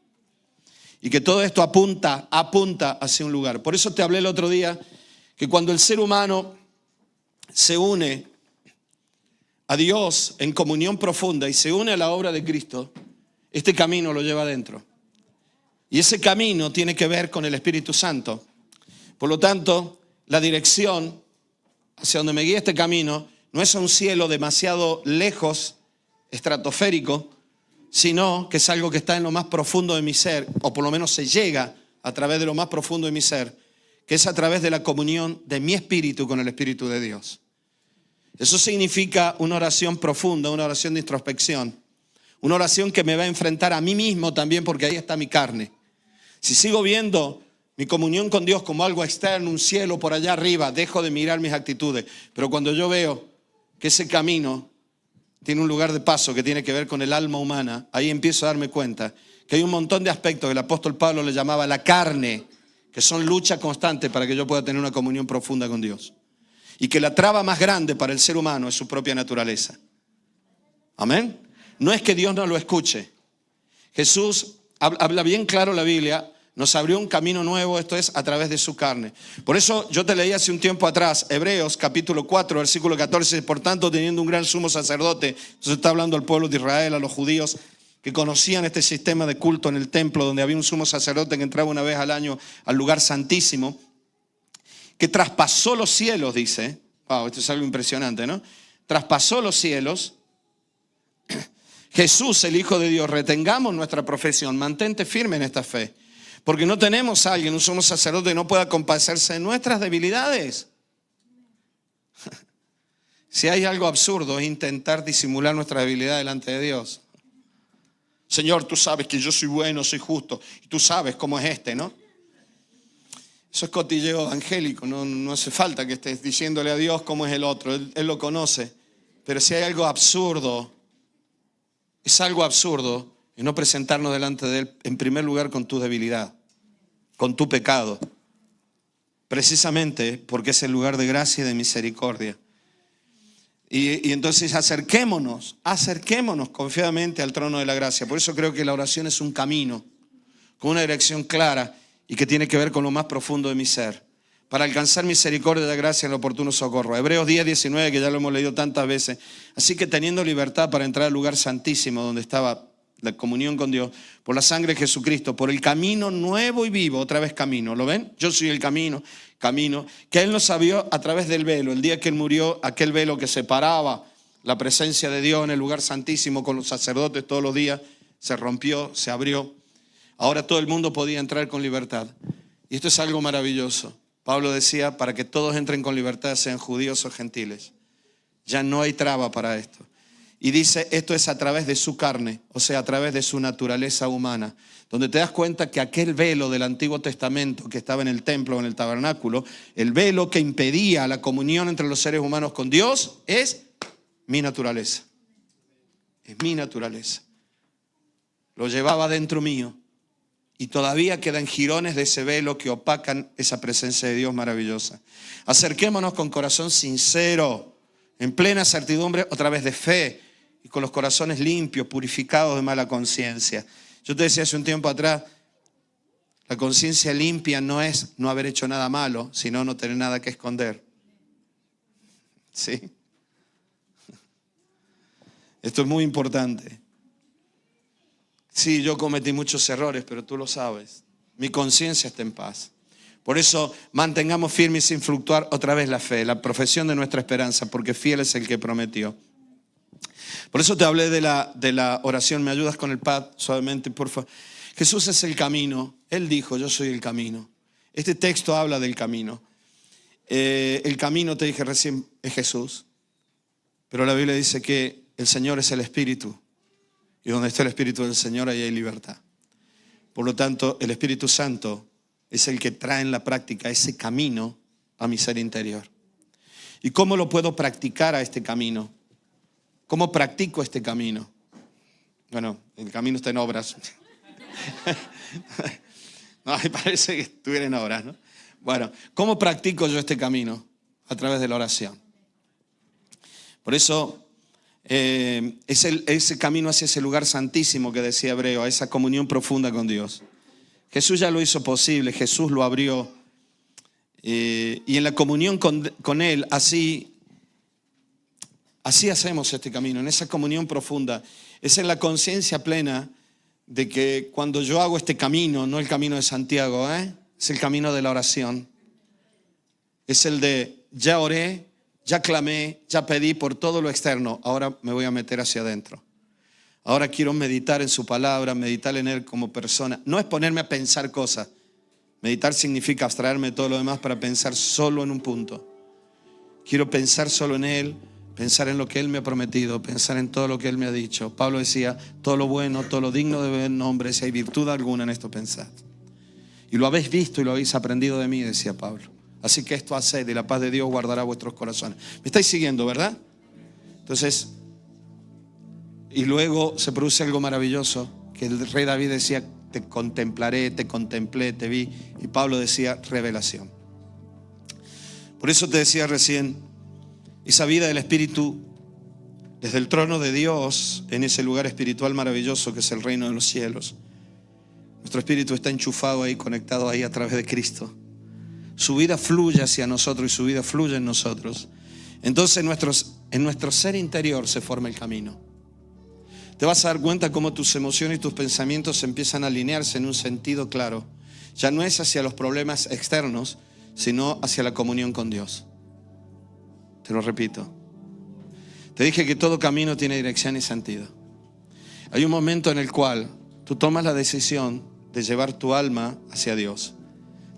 [SPEAKER 1] Y que todo esto apunta hacia un lugar. Por eso te hablé el otro día que cuando el ser humano se une a Dios en comunión profunda y se une a la obra de Cristo, este camino lo lleva adentro. Y ese camino tiene que ver con el Espíritu Santo. Por lo tanto, la dirección hacia donde me guía este camino no es a un cielo demasiado lejos, estratosférico, sino que es algo que está en lo más profundo de mi ser, o por lo menos se llega a través de lo más profundo de mi ser, que es a través de la comunión de mi espíritu con el Espíritu de Dios. Eso significa una oración profunda, una oración de introspección, una oración que me va a enfrentar a mí mismo también, porque ahí está mi carne. Si sigo viendo mi comunión con Dios como algo externo, un cielo por allá arriba, dejo de mirar mis actitudes. Pero cuando yo veo que ese camino tiene un lugar de paso que tiene que ver con el alma humana, ahí empiezo a darme cuenta que hay un montón de aspectos que el apóstol Pablo le llamaba la carne, que son lucha constante para que yo pueda tener una comunión profunda con Dios. Y que la traba más grande para el ser humano es su propia naturaleza. Amén. No es que Dios no lo escuche. Jesús habla bien claro la Biblia. Nos abrió un camino nuevo, esto es a través de su carne. Por eso yo te leí hace un tiempo atrás, Hebreos capítulo 4, versículo 14, por tanto teniendo un gran sumo sacerdote, entonces está hablando al pueblo de Israel, a los judíos que conocían este sistema de culto en el templo, donde había un sumo sacerdote que entraba una vez al año al lugar santísimo, que traspasó los cielos, dice. Wow, esto es algo impresionante, ¿no? Traspasó los cielos. Jesús, el Hijo de Dios, retengamos nuestra profesión, mantente firme en esta fe. Porque no tenemos a alguien, un sumo sacerdote que no pueda compadecerse de nuestras debilidades. Si hay algo absurdo es intentar disimular nuestra debilidad delante de Dios. Señor, tú sabes que yo soy bueno, soy justo, y tú sabes cómo es ¿no? Eso es cotilleo evangélico, no hace falta que estés diciéndole a Dios cómo es el otro, Él lo conoce. Pero si hay algo absurdo, es algo absurdo y no presentarnos delante de Él en primer lugar con tu debilidad, con tu pecado, precisamente porque es el lugar de gracia y de misericordia. Y entonces acerquémonos confiadamente al trono de la gracia. Por eso creo que la oración es un camino, con una dirección clara y que tiene que ver con lo más profundo de mi ser, para alcanzar misericordia y gracia en el oportuno socorro. Hebreos 10, 19, que ya lo hemos leído tantas veces. Así que teniendo libertad para entrar al lugar santísimo donde estaba la comunión con Dios, por la sangre de Jesucristo, por el camino nuevo y vivo, otra vez camino, ¿lo ven? Yo soy el camino, que Él nos abrió a través del velo. El día que Él murió, aquel velo que separaba la presencia de Dios en el lugar santísimo con los sacerdotes todos los días, se rompió, se abrió. Ahora todo el mundo podía entrar con libertad. Y esto es algo maravilloso. Pablo decía, para que todos entren con libertad, sean judíos o gentiles. Ya no hay traba para esto. Y dice, esto es a través de su carne, o sea, a través de su naturaleza humana, donde te das cuenta que aquel velo del Antiguo Testamento que estaba en el templo, en el tabernáculo, el velo que impedía la comunión entre los seres humanos con Dios, es mi naturaleza. Es mi naturaleza. Lo llevaba dentro mío y todavía quedan jirones de ese velo que opacan esa presencia de Dios maravillosa. Acerquémonos con corazón sincero, en plena certidumbre, otra vez de fe, y con los corazones limpios, purificados de mala conciencia. Yo te decía hace un tiempo atrás, la conciencia limpia no es no haber hecho nada malo, sino no tener nada que esconder. ¿Sí? Esto es muy importante. Sí, yo cometí muchos errores, pero tú lo sabes. Mi conciencia está en paz. Por eso mantengamos firme y sin fluctuar otra vez la fe, la profesión de nuestra esperanza, porque fiel es el que prometió. Por eso te hablé de la oración. ¿Me ayudas con el pad suavemente, por favor? Jesús es el camino. Él dijo, yo soy el camino. Este texto habla del camino. El camino, te dije recién, es Jesús. Pero la Biblia dice que el Señor es el Espíritu. Y donde está el Espíritu del Señor, ahí hay libertad. Por lo tanto, el Espíritu Santo es el que trae en la práctica ese camino a mi ser interior. ¿Y cómo lo puedo practicar a este camino? ¿Cómo practico este camino? Bueno, el camino está en obras. No, me parece que estuviera en obras, ¿no? Bueno, ¿cómo practico yo este camino? A través de la oración. Por eso ese camino hacia ese lugar santísimo que decía Hebreo, a esa comunión profunda con Dios. Jesús ya lo hizo posible, Jesús lo abrió. Y en la comunión con Él, así hacemos este camino, en esa comunión profunda. Es en la conciencia plena de que cuando yo hago este camino, no el camino de Santiago, es el camino de la oración. Es el de ya oré, ya clamé, ya pedí por todo lo externo, ahora me voy a meter hacia adentro. Ahora quiero meditar en su palabra, meditar en Él como persona. No es ponerme a pensar cosas. Meditar significa abstraerme de todo lo demás para pensar solo en un punto. Quiero pensar solo en Él, pensar en lo que Él me ha prometido, pensar en todo lo que Él me ha dicho. Pablo decía, todo lo bueno, todo lo digno de buen nombre, si hay virtud alguna en esto, pensad. Y lo habéis visto y lo habéis aprendido de mí, decía Pablo. Así que esto haced y la paz de Dios guardará vuestros corazones. ¿Me estáis siguiendo, verdad? Entonces, y luego se produce algo maravilloso, que el rey David decía, te contemplaré, te contemplé, te vi. Y Pablo decía, revelación. Por eso te decía recién, esa vida del Espíritu, desde el trono de Dios, en ese lugar espiritual maravilloso que es el reino de los cielos. Nuestro espíritu está enchufado ahí, conectado ahí a través de Cristo. Su vida fluye hacia nosotros y su vida fluye en nosotros. Entonces en nuestro ser interior se forma el camino. Te vas a dar cuenta cómo tus emociones y tus pensamientos empiezan a alinearse en un sentido claro. Ya no es hacia los problemas externos, sino hacia la comunión con Dios. Te lo repito. Te dije que todo camino tiene dirección y sentido. Hay un momento en el cual tú tomas la decisión de llevar tu alma hacia Dios.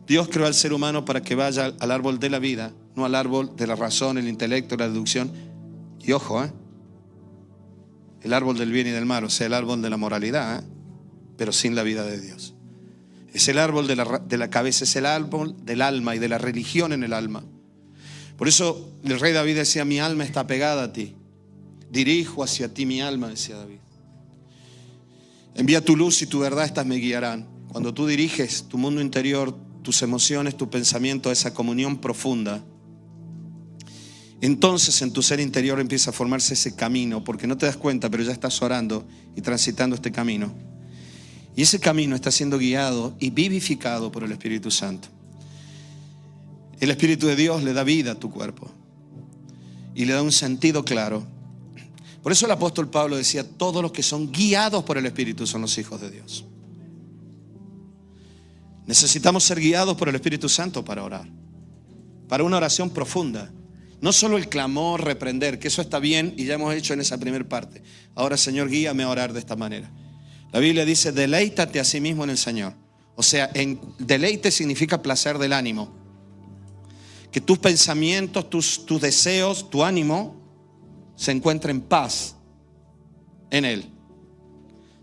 [SPEAKER 1] Dios creó al ser humano para que vaya al árbol de la vida, no al árbol de la razón, el intelecto, la deducción. Y ojo, el árbol del bien y del mal, o sea, el árbol de la moralidad, pero sin la vida de Dios. Es el árbol de la cabeza, es el árbol del alma y de la religión en el alma. Por eso el rey David decía, mi alma está pegada a ti. Dirijo hacia ti mi alma, decía David. Envía tu luz y tu verdad, estas me guiarán. Cuando tú diriges tu mundo interior, tus emociones, tu pensamiento a esa comunión profunda, entonces en tu ser interior empieza a formarse ese camino, porque no te das cuenta, pero ya estás orando y transitando este camino. Y ese camino está siendo guiado y vivificado por el Espíritu Santo. El Espíritu de Dios le da vida a tu cuerpo y le da un sentido claro. Por eso el apóstol Pablo decía, todos los que son guiados por el Espíritu son los hijos de Dios. Necesitamos ser guiados por el Espíritu Santo para orar, para una oración profunda. No solo el clamor, reprender, que eso está bien y ya hemos hecho en esa primera parte. Ahora, Señor, guíame a orar de esta manera. La Biblia dice, deleítate a sí mismo en el Señor. O sea, deleite significa placer del ánimo. Que tus pensamientos, tus deseos, tu ánimo se encuentren en paz en Él.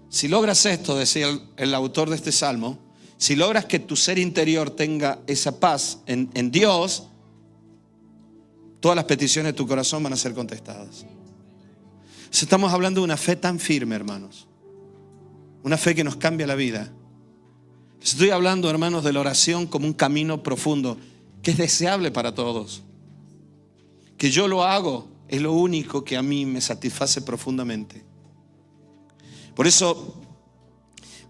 [SPEAKER 1] Si logras esto, decía el autor de este salmo, si logras que tu ser interior tenga esa paz en Dios, todas las peticiones de tu corazón van a ser contestadas. Estamos hablando de una fe tan firme, hermanos. Una fe que nos cambia la vida. Estoy hablando, hermanos, de la oración como un camino profundo que es deseable para todos. Que yo lo hago es lo único que a mí me satisface profundamente. Por eso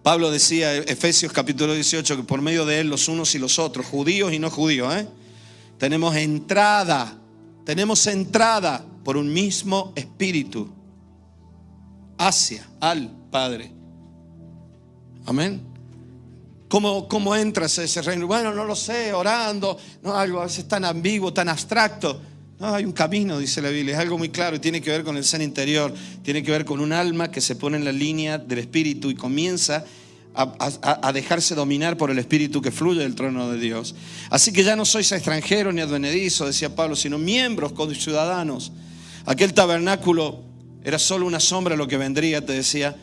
[SPEAKER 1] Pablo decía en Efesios capítulo 18 que por medio de él los unos y los otros, judíos y no judíos, tenemos entrada por un mismo espíritu hacia al Padre. Amén. ¿Cómo entras a ese reino? Bueno, no lo sé, orando, no, algo a veces tan ambiguo, tan abstracto. No, hay un camino, dice la Biblia, es algo muy claro y tiene que ver con el ser interior, tiene que ver con un alma que se pone en la línea del Espíritu y comienza a dejarse dominar por el Espíritu que fluye del trono de Dios. Así que ya no sois extranjeros ni advenedizos, decía Pablo, sino miembros, conciudadanos. Aquel tabernáculo era solo una sombra de lo que vendría, te decía,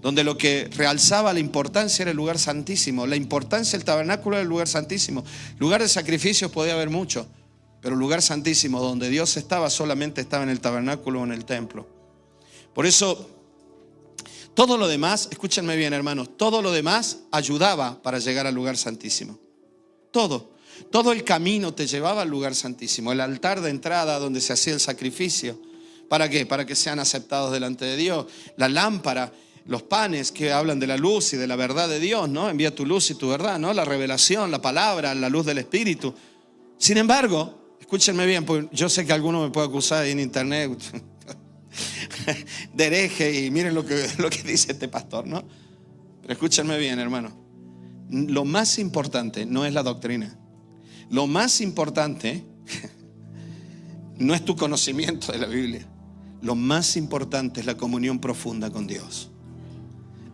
[SPEAKER 1] donde lo que realzaba la importancia era el lugar santísimo. La importancia del tabernáculo era el lugar santísimo. Lugar de sacrificios podía haber mucho, pero el lugar santísimo donde Dios estaba solamente estaba en el tabernáculo o en el templo. Por eso todo lo demás, escúchenme bien, hermanos, todo lo demás ayudaba para llegar al lugar santísimo. Todo el camino te llevaba al lugar santísimo. El altar de entrada donde se hacía el sacrificio, ¿Para qué? Para que sean aceptados delante de Dios. La lámpara, los panes que hablan de la luz y de la verdad de Dios, ¿no? Envía tu luz y tu verdad, ¿no? La revelación, la palabra, la luz del Espíritu. Sin embargo, escúchenme bien, porque yo sé que alguno me puede acusar ahí en internet de hereje y miren lo que dice este pastor, ¿no? Pero escúchenme bien, hermano. Lo más importante no es la doctrina. Lo más importante no es tu conocimiento de la Biblia. Lo más importante es la comunión profunda con Dios.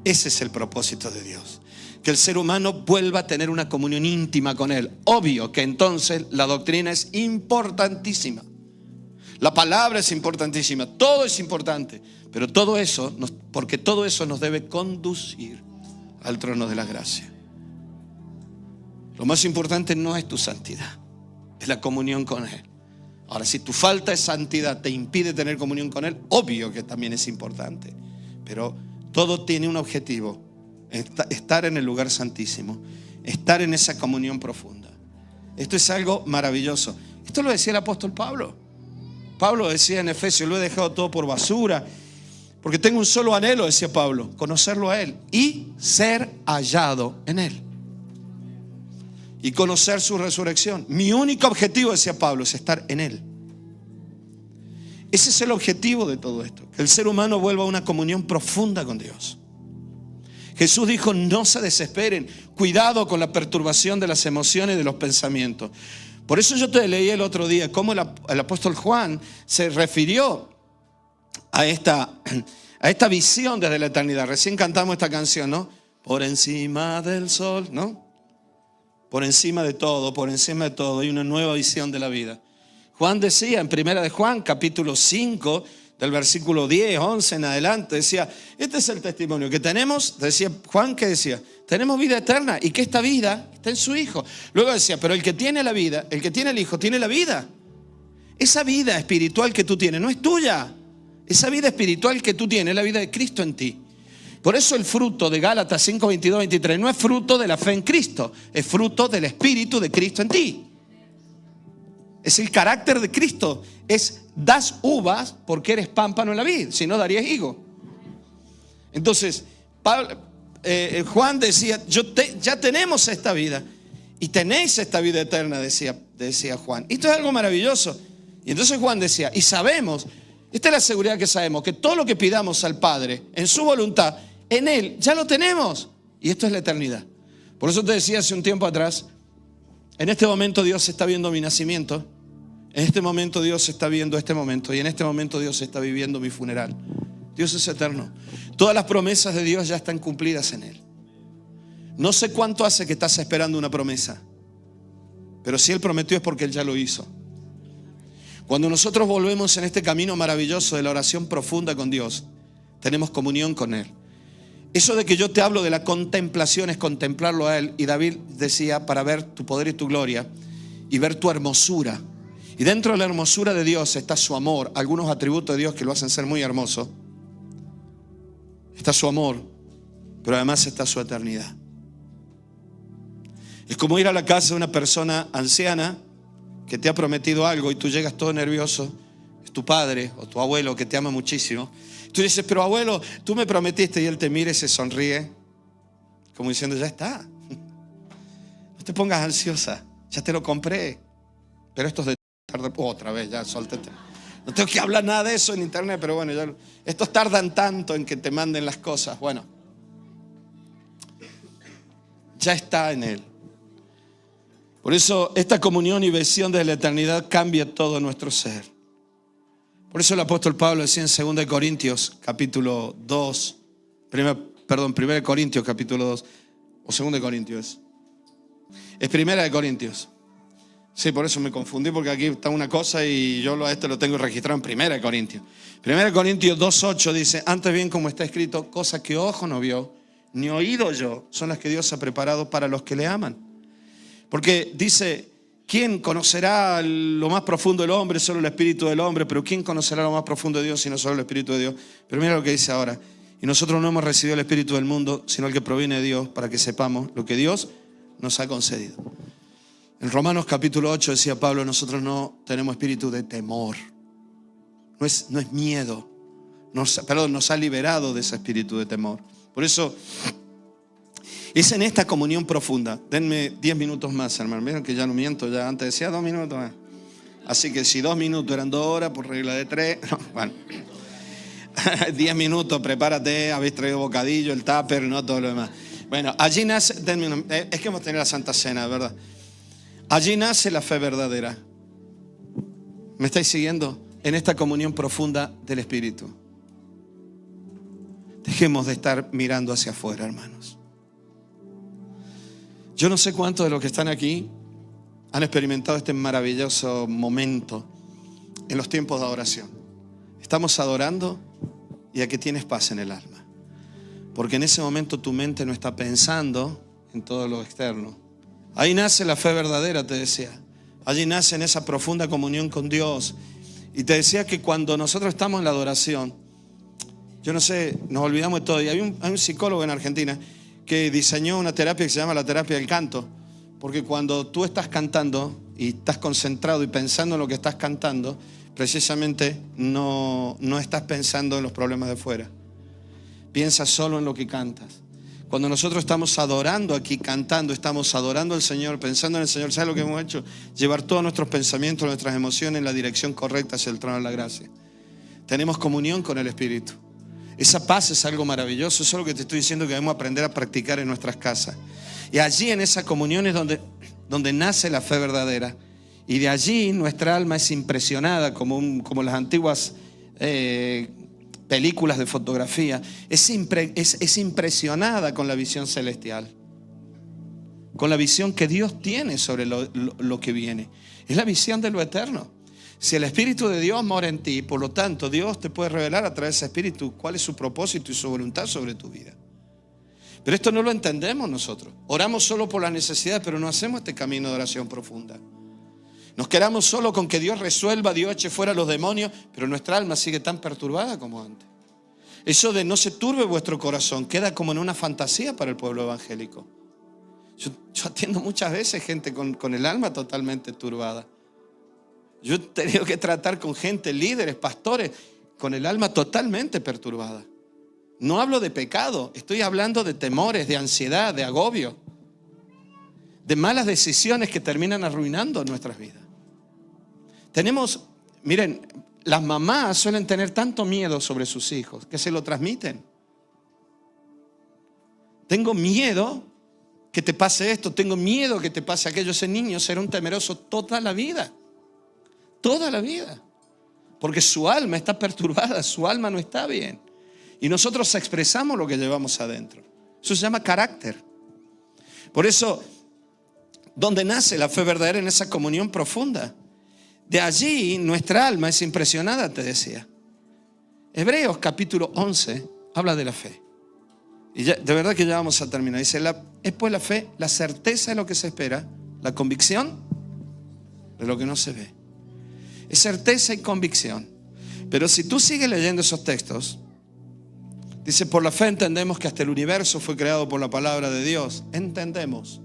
[SPEAKER 1] Ese es el propósito de Dios. Que el ser humano vuelva a tener una comunión íntima con Él. Obvio que entonces la doctrina es importantísima. La palabra es importantísima. Todo es importante. Pero todo eso, porque todo eso nos debe conducir al trono de la gracia. Lo más importante no es tu santidad, es la comunión con Él. Ahora, si tu falta de santidad te impide tener comunión con Él, obvio que también es importante. Pero todo tiene un objetivo: estar en el lugar santísimo, estar en esa comunión profunda. Esto es algo maravilloso. Esto lo decía el apóstol Pablo. Pablo decía en Efesios: lo he dejado todo por basura, porque tengo un solo anhelo, decía Pablo, conocerlo a Él y ser hallado en Él. Y conocer su resurrección. Mi único objetivo, decía Pablo, es estar en Él. Ese es el objetivo de todo esto: que el ser humano vuelva a una comunión profunda con Dios. Jesús dijo: no se desesperen, cuidado con la perturbación de las emociones y de los pensamientos. Por eso yo te leí el otro día cómo el apóstol Juan se refirió a esta visión desde la eternidad. Recién cantamos esta canción, ¿no? Por encima del sol, ¿no? Por encima de todo, hay una nueva visión de la vida. Juan decía en primera de Juan, capítulo 5, del versículo 10, 11 en adelante, decía: este es el testimonio que tenemos, decía Juan, que decía: tenemos vida eterna y que esta vida está en su Hijo. Luego decía: pero el que tiene la vida, el que tiene el Hijo, tiene la vida. Esa vida espiritual que tú tienes no es tuya. Esa vida espiritual que tú tienes es la vida de Cristo en ti. Por eso el fruto de Gálatas 5, 22, 23 no es fruto de la fe en Cristo, es fruto del Espíritu de Cristo en ti. Es el carácter de Cristo. Das uvas porque eres pámpano en la vid, si no darías higo. Entonces Juan decía: ya tenemos esta vida y tenéis esta vida eterna, decía Juan. Esto es algo maravilloso. Y entonces Juan decía: y sabemos, esta es la seguridad que sabemos, que todo lo que pidamos al Padre en su voluntad, en Él ya lo tenemos. Y esto es la eternidad. Por eso te decía hace un tiempo atrás: en este momento Dios está viendo mi nacimiento, en este momento Dios está viendo este momento, y en este momento Dios está viviendo mi funeral. Dios es eterno. Todas las promesas de Dios ya están cumplidas en Él. No sé cuánto hace que estás esperando una promesa, pero si Él prometió es porque Él ya lo hizo. Cuando nosotros volvemos en este camino maravilloso de la oración profunda con Dios, tenemos comunión con Él. Eso de que yo te hablo de la contemplación es contemplarlo a Él. Y David decía: para ver tu poder y tu gloria y ver tu hermosura. Y dentro de la hermosura de Dios está su amor, algunos atributos de Dios que lo hacen ser muy hermoso. Está su amor, pero además está su eternidad. Es como ir a la casa de una persona anciana que te ha prometido algo y tú llegas todo nervioso. Es tu padre o tu abuelo que te ama muchísimo. Tú dices: pero abuelo, tú me prometiste. Y él te mira y se sonríe, como diciendo: ya está. No te pongas ansiosa, ya te lo compré. Pero esto es de tarde. Otra vez, ya, suéltate. No tengo que hablar nada de eso en internet, pero bueno, ya, estos tardan tanto en que te manden las cosas. Bueno, ya está en Él. Por eso esta comunión y visión de la eternidad cambia todo nuestro ser. Por eso el apóstol Pablo decía en 2 Corintios capítulo 2, 1 Corintios capítulo 2, o 2 Corintios. Es 1 Corintios. Sí, por eso me confundí, porque aquí está una cosa y yo a esto lo tengo registrado en 1 Corintios. 1 Corintios 2:8 dice: antes bien, como está escrito, cosas que ojo no vio, ni oído oyó, son las que Dios ha preparado para los que le aman. Porque dice: ¿quién conocerá lo más profundo del hombre? Solo el Espíritu del hombre. Pero ¿quién conocerá lo más profundo de Dios sino solo el Espíritu de Dios? Pero mira lo que dice ahora: y nosotros no hemos recibido el Espíritu del mundo, sino el que proviene de Dios, para que sepamos lo que Dios nos ha concedido. En Romanos capítulo 8 decía Pablo: nosotros no tenemos espíritu de temor. no es miedo. Nos ha liberado de ese espíritu de temor. Por eso es en esta comunión profunda. Denme 10 minutos más, hermano. Miren que ya no miento, ya antes decía 2 minutos más. Así que si 2 minutos eran 2 horas por regla de 3, no, bueno. 10 minutos, prepárate, habéis traído bocadillo, el tupper, no todo lo demás. Bueno, allí nace, es que hemos tenido la Santa Cena, ¿verdad? Allí nace la fe verdadera. ¿Me estáis siguiendo? En esta comunión profunda del Espíritu. Dejemos de estar mirando hacia afuera, hermanos. Yo no sé cuántos de los que están aquí han experimentado este maravilloso momento en los tiempos de adoración. Estamos adorando y aquí tienes paz en el alma. Porque en ese momento tu mente no está pensando en todo lo externo. Ahí nace la fe verdadera, te decía. Allí nace en esa profunda comunión con Dios. Y te decía que cuando nosotros estamos en la adoración, yo no sé, nos olvidamos de todo. Y hay un psicólogo en Argentina que diseñó una terapia que se llama la terapia del canto. Porque cuando tú estás cantando y estás concentrado y pensando en lo que estás cantando, precisamente no estás pensando en los problemas de fuera. Piensas solo en lo que cantas. Cuando nosotros estamos adorando aquí, cantando, estamos adorando al Señor, pensando en el Señor, ¿sabes lo que hemos hecho? Llevar todos nuestros pensamientos, nuestras emociones en la dirección correcta hacia el trono de la gracia. Tenemos comunión con el Espíritu. Esa paz es algo maravilloso. Eso es lo que te estoy diciendo que debemos aprender a practicar en nuestras casas. Y allí en esa comunión es donde nace la fe verdadera. Y de allí nuestra alma es impresionada como las antiguas películas de fotografía. Es impresionada con la visión celestial. Con la visión que Dios tiene sobre lo que viene. Es la visión de lo eterno. Si el Espíritu de Dios mora en ti, por lo tanto Dios te puede revelar a través de ese Espíritu cuál es su propósito y su voluntad sobre tu vida. Pero esto no lo entendemos nosotros. Oramos solo por la necesidad, pero no hacemos este camino de oración profunda. Nos quedamos solo con que Dios resuelva, Dios eche fuera a los demonios, pero nuestra alma sigue tan perturbada como antes. Eso de no se turbe vuestro corazón queda como en una fantasía para el pueblo evangélico. Yo atiendo muchas veces gente con el alma totalmente turbada. Yo he tenido que tratar con gente, líderes, pastores, con el alma totalmente perturbada. No hablo de pecado, estoy hablando de temores, de ansiedad, de agobio, de malas decisiones que terminan arruinando nuestras vidas. Miren, las mamás suelen tener tanto miedo sobre sus hijos que se lo transmiten. Tengo miedo que te pase esto, tengo miedo que te pase aquello. Ese niño será un temeroso toda la vida. Toda la vida. Porque su alma está perturbada, su alma no está bien. Y nosotros expresamos lo que llevamos adentro. Eso se llama carácter. Por eso, donde nace la fe verdadera, en esa comunión profunda. De allí nuestra alma es impresionada, te decía. Hebreos capítulo 11 habla de la fe. Y ya, de verdad que ya vamos a terminar. Dice, es pues la fe, la certeza de lo que se espera, la convicción de lo que no se ve. Es certeza y convicción. Pero si tú sigues leyendo esos textos, dice, por la fe entendemos que hasta el universo fue creado por la palabra de Dios. Entendemos.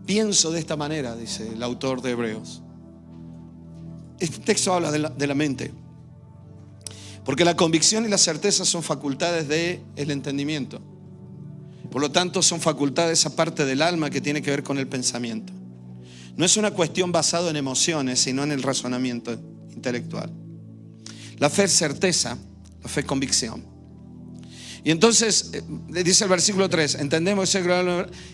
[SPEAKER 1] Pienso de esta manera, dice el autor de Hebreos. Este texto habla de la mente. Porque la convicción y la certeza son facultades del entendimiento. Por lo tanto, son facultades aparte del alma que tiene que ver con el pensamiento. No es una cuestión basada en emociones, sino en el razonamiento intelectual. La fe es certeza, la fe es convicción. Y entonces, dice el versículo 3, entendemos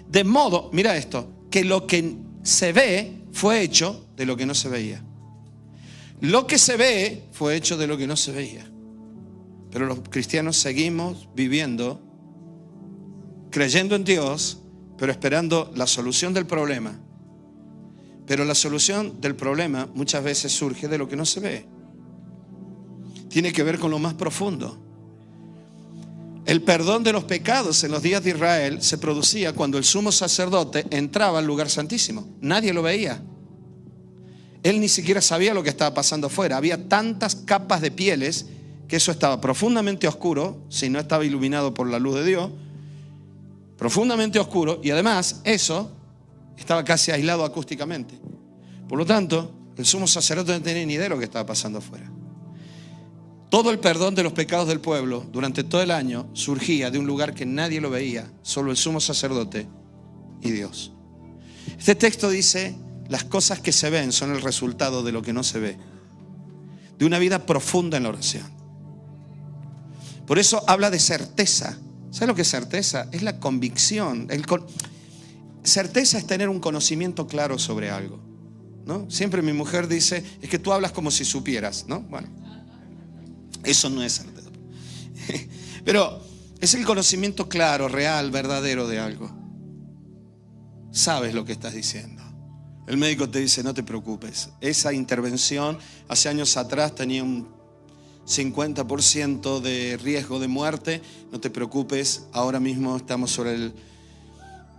[SPEAKER 1] de modo, mira esto, que lo que se ve fue hecho de lo que no se veía. Lo que se ve fue hecho de lo que no se veía. Pero los cristianos seguimos viviendo, creyendo en Dios, pero esperando la solución del problema. Pero la solución del problema muchas veces surge de lo que no se ve. Tiene que ver con lo más profundo. El perdón de los pecados en los días de Israel se producía cuando el sumo sacerdote entraba al lugar santísimo. Nadie lo veía. Él ni siquiera sabía lo que estaba pasando afuera. Había tantas capas de pieles que eso estaba profundamente oscuro, si no estaba iluminado por la luz de Dios, profundamente oscuro, y además eso estaba casi aislado acústicamente. Por lo tanto, el sumo sacerdote no tenía ni idea de lo que estaba pasando afuera. Todo el perdón de los pecados del pueblo durante todo el año surgía de un lugar que nadie lo veía, solo el sumo sacerdote y Dios. Este texto dice: las cosas que se ven son el resultado de lo que no se ve, de una vida profunda en la oración. Por eso habla de certeza. ¿Sabes lo que es certeza? Es la convicción. Certeza es tener un conocimiento claro sobre algo, ¿no? Siempre mi mujer dice: es que tú hablas como si supieras, ¿no? Bueno, eso no es certeza. Pero es el conocimiento claro, real, verdadero de algo. Sabes lo que estás diciendo. El médico te dice: no te preocupes. Esa intervención hace años atrás tenía un 50% de riesgo de muerte. No te preocupes, ahora mismo estamos sobre el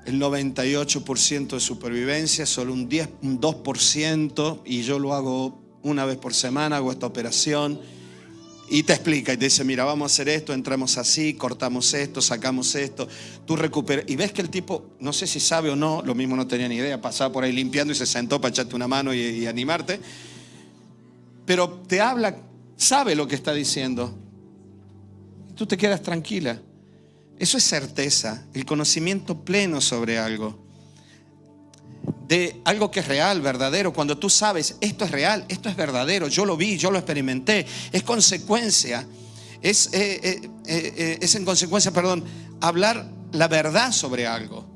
[SPEAKER 1] 98% de supervivencia, solo un 2%, y yo lo hago una vez por semana, hago esta operación. Y te explica y te dice: mira, vamos a hacer esto, entramos así, cortamos esto, sacamos esto, tú recuperas. Y ves que el tipo, no sé si sabe o no, lo mismo no tenía ni idea, pasaba por ahí limpiando y se sentó para echarte una mano y animarte. Pero te habla, sabe lo que está diciendo. Tú te quedas tranquila. Eso es certeza, el conocimiento pleno sobre algo. De algo que es real, verdadero. Cuando tú sabes, esto es real, esto es verdadero, yo lo vi, yo lo experimenté, es consecuencia, es en consecuencia, hablar la verdad sobre algo.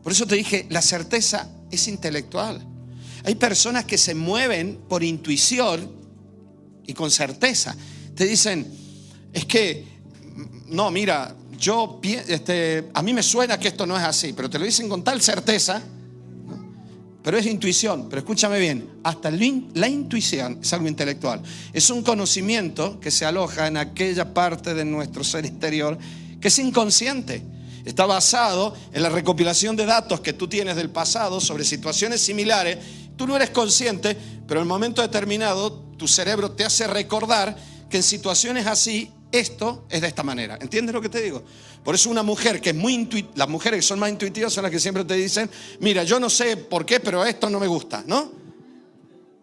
[SPEAKER 1] Por eso te dije, la certeza es intelectual. Hay personas que se mueven por intuición y con certeza. Te dicen: es que, no, mira, a mí me suena que esto no es así, pero te lo dicen con tal certeza, ¿no? Pero es intuición. Pero escúchame bien, hasta la intuición es algo intelectual. Es un conocimiento que se aloja en aquella parte de nuestro ser interior que es inconsciente. Está basado en la recopilación de datos que tú tienes del pasado sobre situaciones similares. Tú no eres consciente, pero en un momento determinado tu cerebro te hace recordar que en situaciones así esto es de esta manera. ¿Entiendes lo que te digo? Por eso una mujer que es muy intuitiva, las mujeres que son más intuitivas son las que siempre te dicen: mira, yo no sé por qué, pero esto no me gusta, ¿no?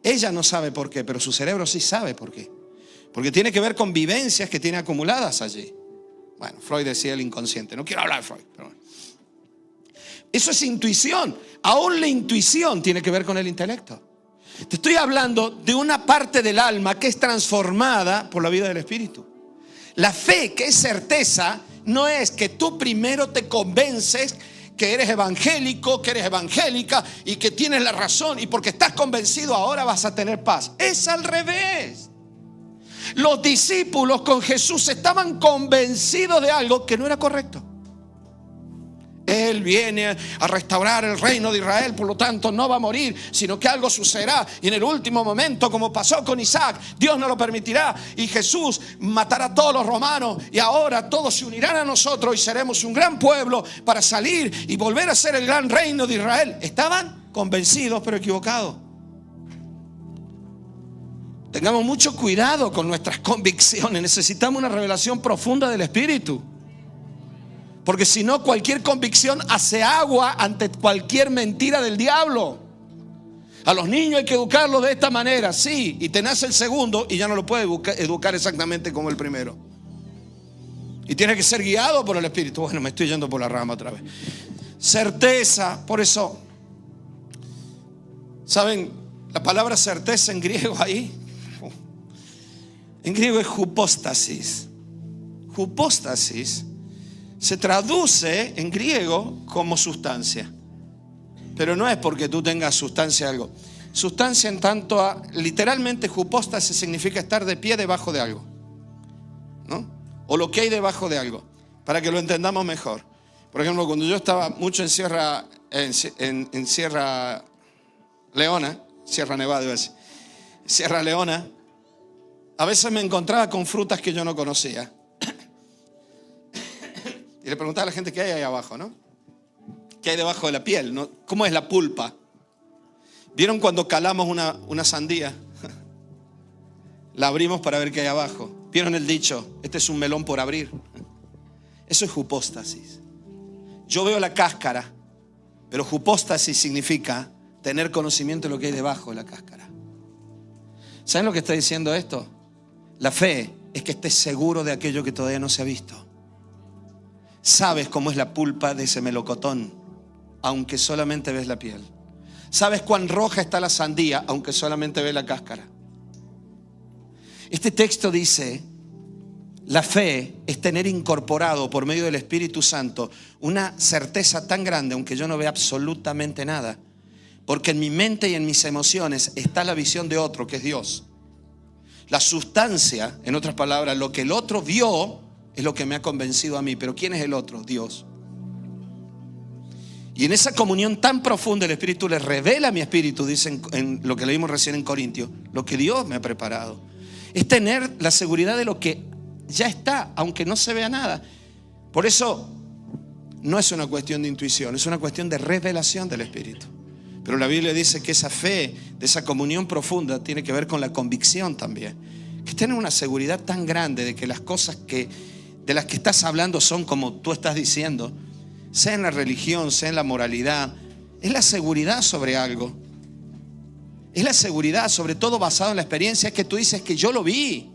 [SPEAKER 1] Ella no sabe por qué, pero su cerebro sí sabe por qué. Porque tiene que ver con vivencias que tiene acumuladas allí. Bueno, Freud decía el inconsciente. No quiero hablar de Freud, pero bueno. Eso es intuición. Aún la intuición tiene que ver con el intelecto. Te estoy hablando de una parte del alma que es transformada por la vida del Espíritu. La fe, que es certeza, no es que tú primero te convences que eres evangélico, que eres evangélica y que tienes la razón, y porque estás convencido ahora vas a tener paz. Es al revés. Los discípulos con Jesús estaban convencidos de algo que no era correcto. Él viene a restaurar el reino de Israel, por lo tanto no va a morir, sino que algo sucederá. Y en el último momento, como pasó con Isaac, Dios no lo permitirá. Y Jesús matará a todos los romanos. Y ahora todos se unirán a nosotros y seremos un gran pueblo para salir y volver a ser el gran reino de Israel. Estaban convencidos, pero equivocados. Tengamos mucho cuidado con nuestras convicciones. Necesitamos una revelación profunda del Espíritu. Porque si no, cualquier convicción hace agua ante cualquier mentira del diablo. A los niños hay que educarlos de esta manera, sí, y te nace el segundo y ya no lo puedes educar exactamente como el primero. Y tienes que ser guiado por el Espíritu. Bueno, me estoy yendo por la rama otra vez. Certeza, por eso, ¿saben? La palabra certeza en griego ahí, en griego es hypostasis. Hypostasis se traduce en griego como sustancia. Pero no es porque tú tengas sustancia algo. Sustancia en tanto a, literalmente, hypostasis significa estar de pie debajo de algo, ¿no? O lo que hay debajo de algo, para que lo entendamos mejor. Por ejemplo, cuando yo estaba mucho en Sierra Leona, Sierra Nevada, iba a decir, Sierra Leona, a veces me encontraba con frutas que yo no conocía. Y le preguntaba a la gente: ¿qué hay ahí abajo, no? ¿Qué hay debajo de la piel, no? ¿Cómo es la pulpa? ¿Vieron cuando calamos una sandía? La abrimos para ver qué hay abajo. ¿Vieron el dicho? Este es un melón por abrir. Eso es hypostasis. Yo veo la cáscara, pero hypostasis significa tener conocimiento de lo que hay debajo de la cáscara. ¿Saben lo que está diciendo esto? La fe es que estés seguro de aquello que todavía no se ha visto. Sabes cómo es la pulpa de ese melocotón, aunque solamente ves la piel. Sabes cuán roja está la sandía, aunque solamente ves la cáscara. Este texto dice, la fe es tener incorporado por medio del Espíritu Santo una certeza tan grande, aunque yo no vea absolutamente nada. Porque en mi mente y en mis emociones está la visión de otro, que es Dios. La sustancia, en otras palabras, lo que el otro vio es lo que me ha convencido a mí. Pero ¿quién es el otro? Dios. Y en esa comunión tan profunda el Espíritu le revela a mi espíritu, dicen en lo que leímos recién en Corintios, lo que Dios me ha preparado. Es tener la seguridad de lo que ya está, aunque no se vea nada. Por eso no es una cuestión de intuición, es una cuestión de revelación del Espíritu. Pero la Biblia dice que esa fe, de esa comunión profunda, tiene que ver con la convicción también. Que tener una seguridad tan grande de que las cosas de las que estás hablando son como tú estás diciendo, sea en la religión, sea en la moralidad. Es la seguridad sobre algo. Es la seguridad, sobre todo basado en la experiencia. Es que tú dices que yo lo vi,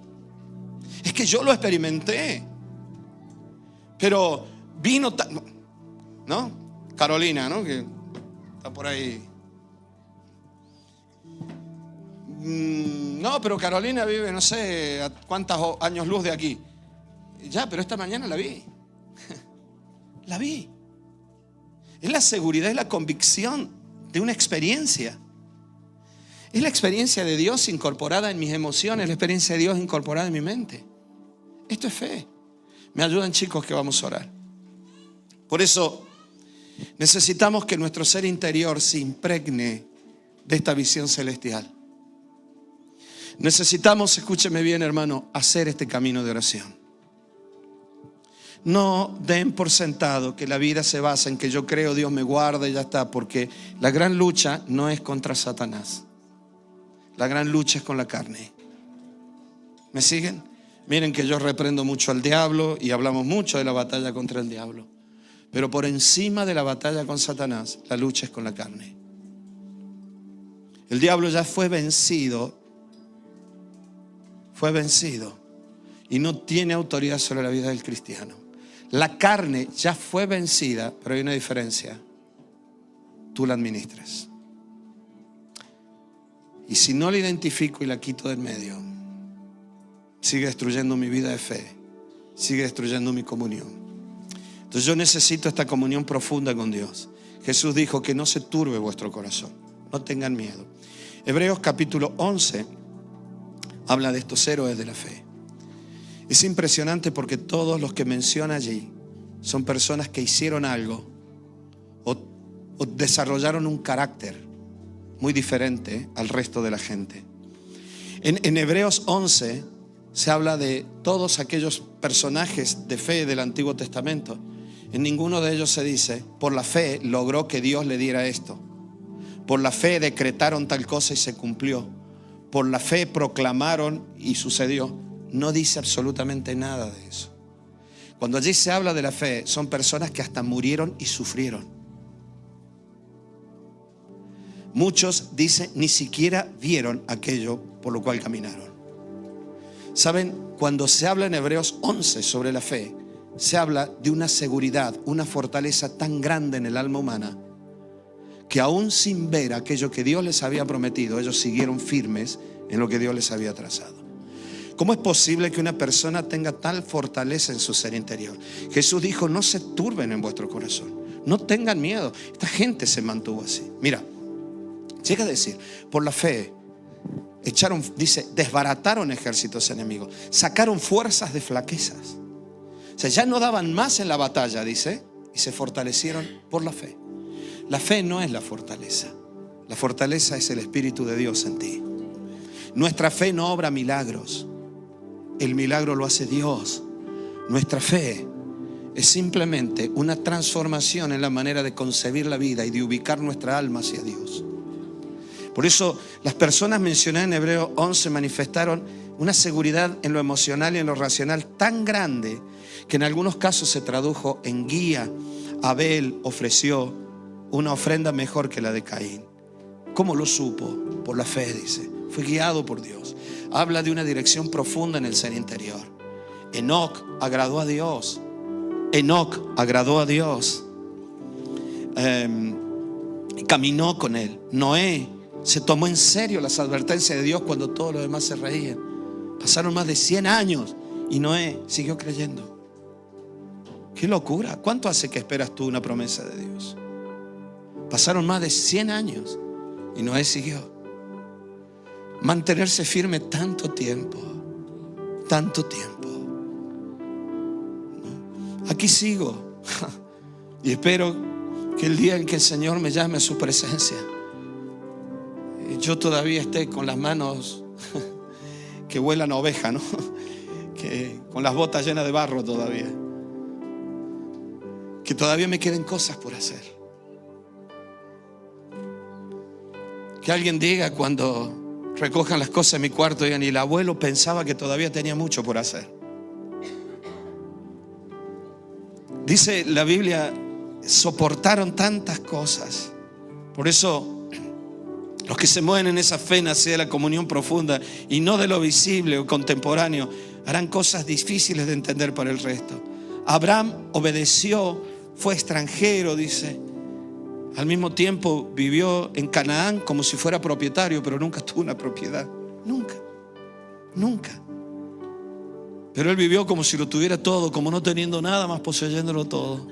[SPEAKER 1] es que yo lo experimenté. Pero vino, ¿no? Carolina, ¿no? Que está por ahí. No, pero Carolina vive, no sé, a cuántos años luz de aquí. Ya, pero esta mañana la vi. La vi. Es la seguridad, es la convicción de una experiencia. Es la experiencia de Dios incorporada en mis emociones, la experiencia de Dios incorporada en mi mente. Esto es fe. Me ayudan, chicos, que vamos a orar. Por eso necesitamos que nuestro ser interior se impregne de esta visión celestial. Necesitamos, escúcheme bien, hermano, hacer este camino de oración. No den por sentado que la vida se basa en que yo creo, Dios me guarda y ya está, porque la gran lucha no es contra Satanás. La gran lucha es con la carne. ¿Me siguen? Miren que yo reprendo mucho al diablo y hablamos mucho de la batalla contra el diablo. Pero por encima de la batalla con Satanás, la lucha es con la carne. El diablo ya fue vencido. Fue vencido. Y no tiene autoridad sobre la vida del cristiano. La carne ya fue vencida, pero hay una diferencia. Tú la administras. Y si no la identifico y la quito del medio, sigue destruyendo mi vida de fe, sigue destruyendo mi comunión. Entonces yo necesito esta comunión profunda con Dios. Jesús dijo que no se turbe vuestro corazón, no tengan miedo. Hebreos capítulo 11 habla de estos héroes de la fe. Es impresionante porque todos los que menciona allí son personas que hicieron algo o desarrollaron un carácter muy diferente al resto de la gente. En Hebreos 11 se habla de todos aquellos personajes de fe del Antiguo Testamento. En ninguno de ellos se dice, por la fe logró que Dios le diera esto. Por la fe decretaron tal cosa y se cumplió. Por la fe proclamaron y sucedió. No dice absolutamente nada de eso. Cuando allí se habla de la fe, son personas que hasta murieron y sufrieron. Muchos dicen ni siquiera vieron aquello por lo cual caminaron. ¿Saben? Cuando se habla en Hebreos 11 sobre la fe, se habla de una seguridad, una fortaleza tan grande en el alma humana que aún sin ver aquello que Dios les había prometido, ellos siguieron firmes en lo que Dios les había trazado. ¿Cómo es posible que una persona tenga tal fortaleza en su ser interior? Jesús dijo, no se turben en vuestro corazón, no tengan miedo. Esta gente se mantuvo así. Mira, llega a decir, por la fe echaron, dice, desbarataron ejércitos enemigos, sacaron fuerzas de flaquezas. O sea, ya no daban más en la batalla, dice, y se fortalecieron por la fe. La fe no es la fortaleza. La fortaleza es el Espíritu de Dios en ti. Nuestra fe no obra milagros. El milagro lo hace Dios. Nuestra fe es simplemente una transformación en la manera de concebir la vida y de ubicar nuestra alma hacia Dios. Por eso las personas mencionadas en Hebreos 11 manifestaron una seguridad en lo emocional y en lo racional tan grande que en algunos casos se tradujo en guía. Abel ofreció una ofrenda mejor que la de Caín. ¿Cómo lo supo? Por la fe, dice. fue guiado por Dios. Habla de una dirección profunda en el ser interior. Enoc agradó a Dios. Enoc agradó a Dios. Caminó con él. Noé se tomó en serio las advertencias de Dios cuando todos los demás se reían. Pasaron más de 100 años y Noé siguió creyendo. ¡Qué locura! ¿Cuánto hace que esperas tú una promesa de Dios? Pasaron más de 100 años y Noé siguió. Mantenerse firme tanto tiempo. Tanto tiempo. Aquí sigo. Y espero que el día en que el Señor me llame a su presencia, yo todavía esté con las manos que vuelan a oveja, ¿no? Que con las botas llenas de barro todavía. Que todavía me queden cosas por hacer. Que alguien diga cuando recojan las cosas en mi cuarto, digan, y el abuelo pensaba que todavía tenía mucho por hacer. Dice la Biblia, soportaron tantas cosas. Por eso los que se mueven en esa fe nacida de la comunión profunda y no de lo visible o contemporáneo, harán cosas difíciles de entender para el resto. Abraham obedeció, fue extranjero, dice. Al mismo tiempo vivió en Canaán como si fuera propietario, pero nunca tuvo una propiedad. Nunca. Pero él vivió como si lo tuviera todo, como no teniendo nada más, poseyéndolo todo.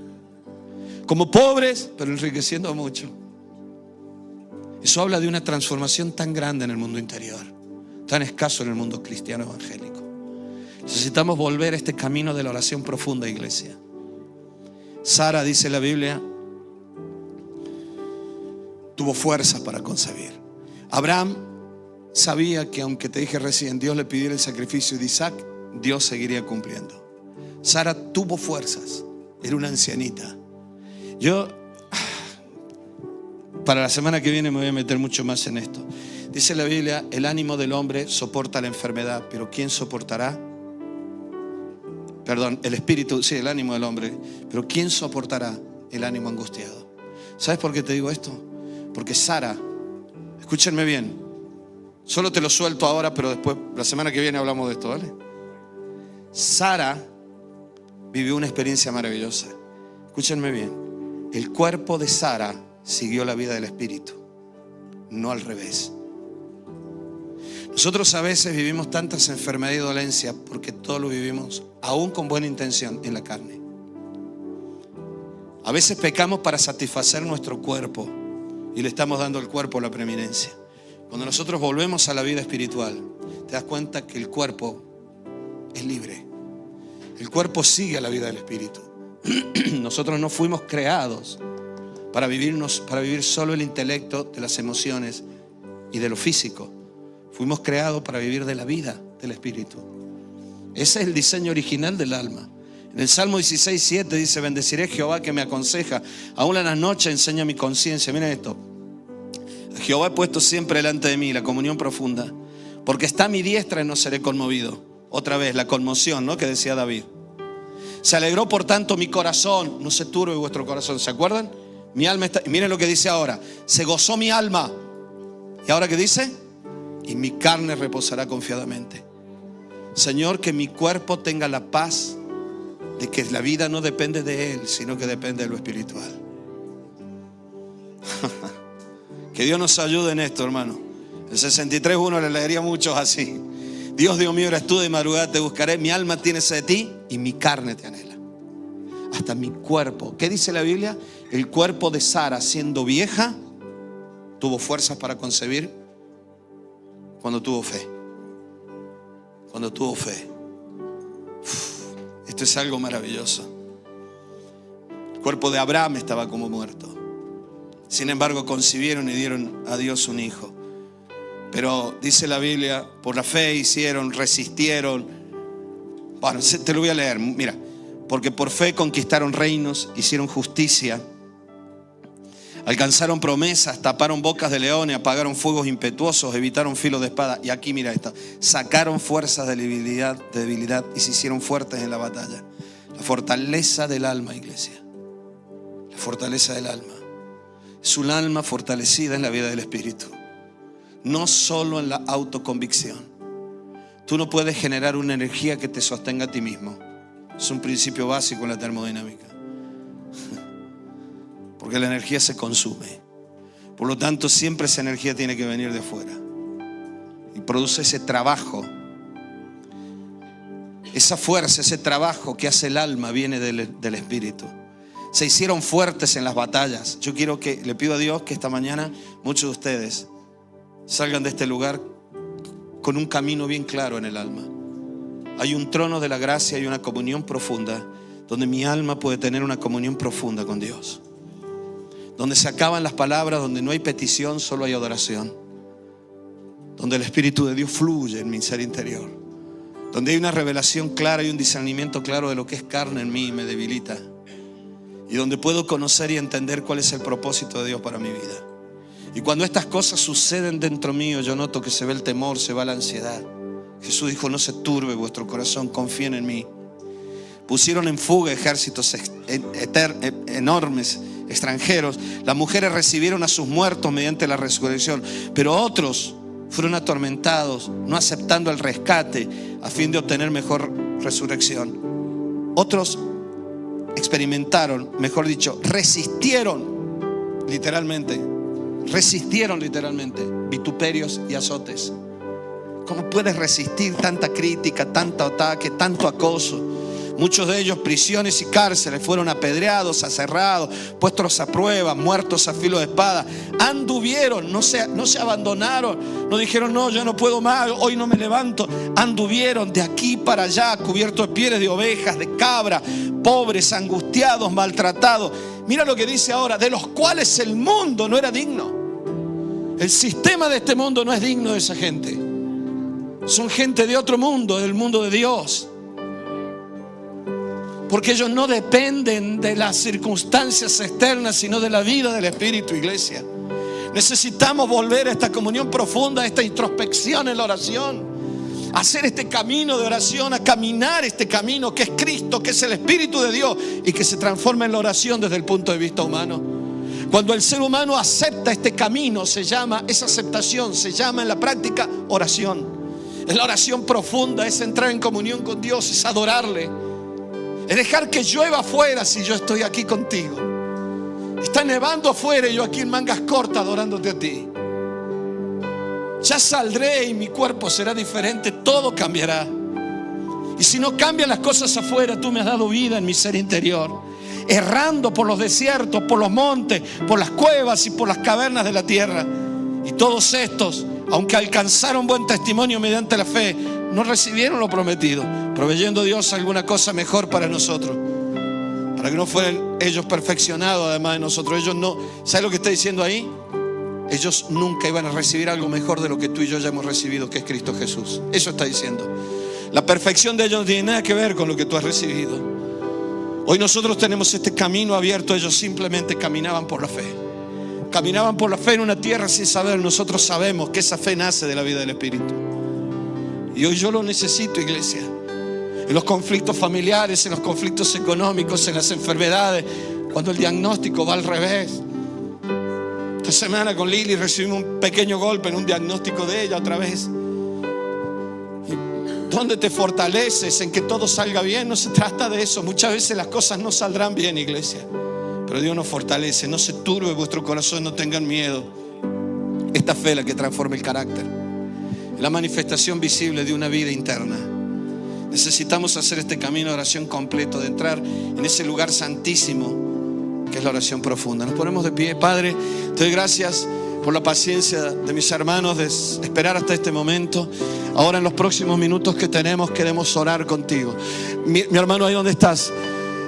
[SPEAKER 1] Como pobres, pero enriqueciendo mucho. Eso habla de una transformación tan grande en el mundo interior, tan escaso en el mundo cristiano evangélico. Necesitamos volver a este camino de la oración profunda, iglesia. Sara, dice la Biblia, tuvo fuerzas para concebir. Abraham sabía que, aunque te dije recién, Dios le pidiera el sacrificio de Isaac, Dios seguiría cumpliendo. Sara tuvo fuerzas, era una ancianita. Yo, para la semana que viene me voy a meter mucho más en esto. Dice la Biblia, el ánimo del hombre soporta la enfermedad, pero ¿quién soportará? Perdón, el espíritu, sí, el ánimo del hombre, pero ¿quién soportará el ánimo angustiado? ¿Sabes por qué te digo esto? Porque Sara, escúchenme bien, solo te lo suelto ahora, pero después, la semana que viene hablamos de esto, ¿vale? Sara vivió una experiencia maravillosa. Escúchenme bien, el cuerpo de Sara siguió la vida del espíritu, no al revés. Nosotros a veces vivimos tantas enfermedades y dolencias porque todo lo vivimos, aún con buena intención, en la carne. A veces pecamos para satisfacer nuestro cuerpo y le estamos dando al cuerpo la preeminencia. Cuando nosotros volvemos a la vida espiritual, te das cuenta que el cuerpo es libre. El cuerpo sigue a la vida del espíritu. Nosotros no fuimos creados para vivir solo el intelecto, de las emociones y de lo físico. Fuimos creados para vivir de la vida del espíritu. Ese es el diseño original del alma. En el Salmo 16:7 dice: bendeciré a Jehová que me aconseja, aún en las noches enseña mi conciencia. Miren esto: Jehová he puesto siempre delante de mí la comunión profunda, porque está a mi diestra y no seré conmovido. Otra vez la conmoción, ¿no?, que decía David. Se alegró por tanto mi corazón, no se turbe vuestro corazón. ¿Se acuerdan? Mi alma está, miren lo que dice ahora: se gozó mi alma. ¿Y ahora qué dice? Y mi carne reposará confiadamente. Señor, que mi cuerpo tenga la paz de que la vida no depende de Él, sino que depende de lo espiritual. Que Dios nos ayude en esto, hermano. El 63:1 le leería a muchos así: Dios mío, eres tú, de madrugada te buscaré, mi alma tiene sed de ti y mi carne te anhela. Hasta mi cuerpo. ¿Qué dice la Biblia? El cuerpo de Sara, siendo vieja, tuvo fuerzas para concebir cuando tuvo fe. Cuando tuvo fe. Esto es algo maravilloso. El cuerpo de Abraham estaba como muerto. Sin embargo, concibieron y dieron a Dios un hijo. Pero dice la Biblia, por la fe hicieron, resistieron. Bueno, te lo voy a leer. Mira, porque por fe conquistaron reinos, hicieron justicia, alcanzaron promesas, taparon bocas de leones, apagaron fuegos impetuosos, evitaron filos de espada. Y aquí mira esto: sacaron fuerzas de debilidad y se hicieron fuertes en la batalla. La fortaleza del alma, iglesia. La fortaleza del alma. Es un alma fortalecida en la vida del espíritu. no solo en la autoconvicción. Tú no puedes generar una energía que te sostenga a ti mismo. Es un principio básico en la termodinámica. Porque la energía se consume. Por lo tanto, siempre esa energía tiene que venir de afuera. Y produce ese trabajo. Esa fuerza, ese trabajo que hace el alma viene del Espíritu. Se hicieron fuertes en las batallas. Yo quiero le pido a Dios que esta mañana muchos de ustedes salgan de este lugar con un camino bien claro en el alma. Hay un trono de la gracia y una comunión profunda donde mi alma puede tener una comunión profunda con Dios. Donde se acaban las palabras, donde no hay petición, solo hay adoración. Donde el Espíritu de Dios fluye en mi ser interior. Donde hay una revelación clara y un discernimiento claro de lo que es carne en mí y me debilita. Y donde puedo conocer y entender cuál es el propósito de Dios para mi vida. Y cuando estas cosas suceden dentro mío, yo noto que se ve el temor, se va la ansiedad. Jesús dijo: no se turbe vuestro corazón, confíen en mí. Pusieron en fuga ejércitos enormes, extranjeros. Las mujeres recibieron a sus muertos mediante la resurrección, pero otros fueron atormentados, no aceptando el rescate a fin de obtener mejor resurrección. Otros experimentaron, mejor dicho, resistieron literalmente vituperios y azotes. ¿Cómo puedes resistir tanta crítica, tanto ataque, tanto acoso? Muchos de ellos prisiones y cárceles, fueron apedreados, aserrados, puestos a prueba, muertos a filo de espada. Anduvieron, no se abandonaron, no dijeron: no, yo no puedo más, hoy no me levanto. Anduvieron de aquí para allá, cubiertos de pieles de ovejas, de cabra, pobres, angustiados, maltratados. Mira lo que dice ahora: de los cuales el mundo no era digno. El sistema de este mundo no es digno de esa gente. Son gente de otro mundo, del mundo de Dios. Porque ellos no dependen de las circunstancias externas, sino de la vida del Espíritu, iglesia. Necesitamos volver a esta comunión profunda, a esta introspección en la oración, a hacer este camino de oración, a caminar este camino que es Cristo, que es el Espíritu de Dios, y que se transforma en la oración desde el punto de vista humano. Cuando el ser humano acepta este camino, esa aceptación se llama en la práctica oración. Es la oración profunda, es entrar en comunión con Dios, es adorarle. Es dejar que llueva afuera si yo estoy aquí contigo. Está nevando afuera y yo aquí en mangas cortas adorándote a ti. Ya saldré y mi cuerpo será diferente, todo cambiará. Y si no cambian las cosas afuera, tú me has dado vida en mi ser interior. Errando por los desiertos, por los montes, por las cuevas y por las cavernas de la tierra. Y todos estos, aunque alcanzaron buen testimonio mediante la fe, no recibieron lo prometido, proveyendo Dios alguna cosa mejor para nosotros, para que no fueran ellos perfeccionados además de nosotros. Ellos no, ¿sabes lo que está diciendo ahí? Ellos nunca iban a recibir algo mejor de lo que tú y yo ya hemos recibido, que es Cristo Jesús. Eso está diciendo. La perfección de ellos no tiene nada que ver con lo que tú has recibido. Hoy nosotros tenemos este camino abierto. Ellos simplemente caminaban por la fe. Caminaban por la fe en una tierra sin saber. Nosotros sabemos que esa fe nace de la vida del Espíritu. Y hoy yo lo necesito, iglesia. En los conflictos familiares, en los conflictos económicos, en las enfermedades, cuando el diagnóstico va al revés. Esta semana con Lili recibimos un pequeño golpe en un diagnóstico de ella otra vez. ¿Dónde te fortaleces en que todo salga bien? No se trata de eso. Muchas veces las cosas no saldrán bien, iglesia. Pero Dios nos fortalece. No se turbe vuestro corazón, no tengan miedo. Esta fe es la que transforma el carácter. La manifestación visible de una vida interna. Necesitamos hacer este camino de oración completo, de entrar en ese lugar santísimo que es la oración profunda. Nos ponemos de pie. Padre, te doy gracias por la paciencia de mis hermanos de esperar hasta este momento. Ahora en los próximos minutos que tenemos queremos orar contigo. Mi hermano, ahí donde estás,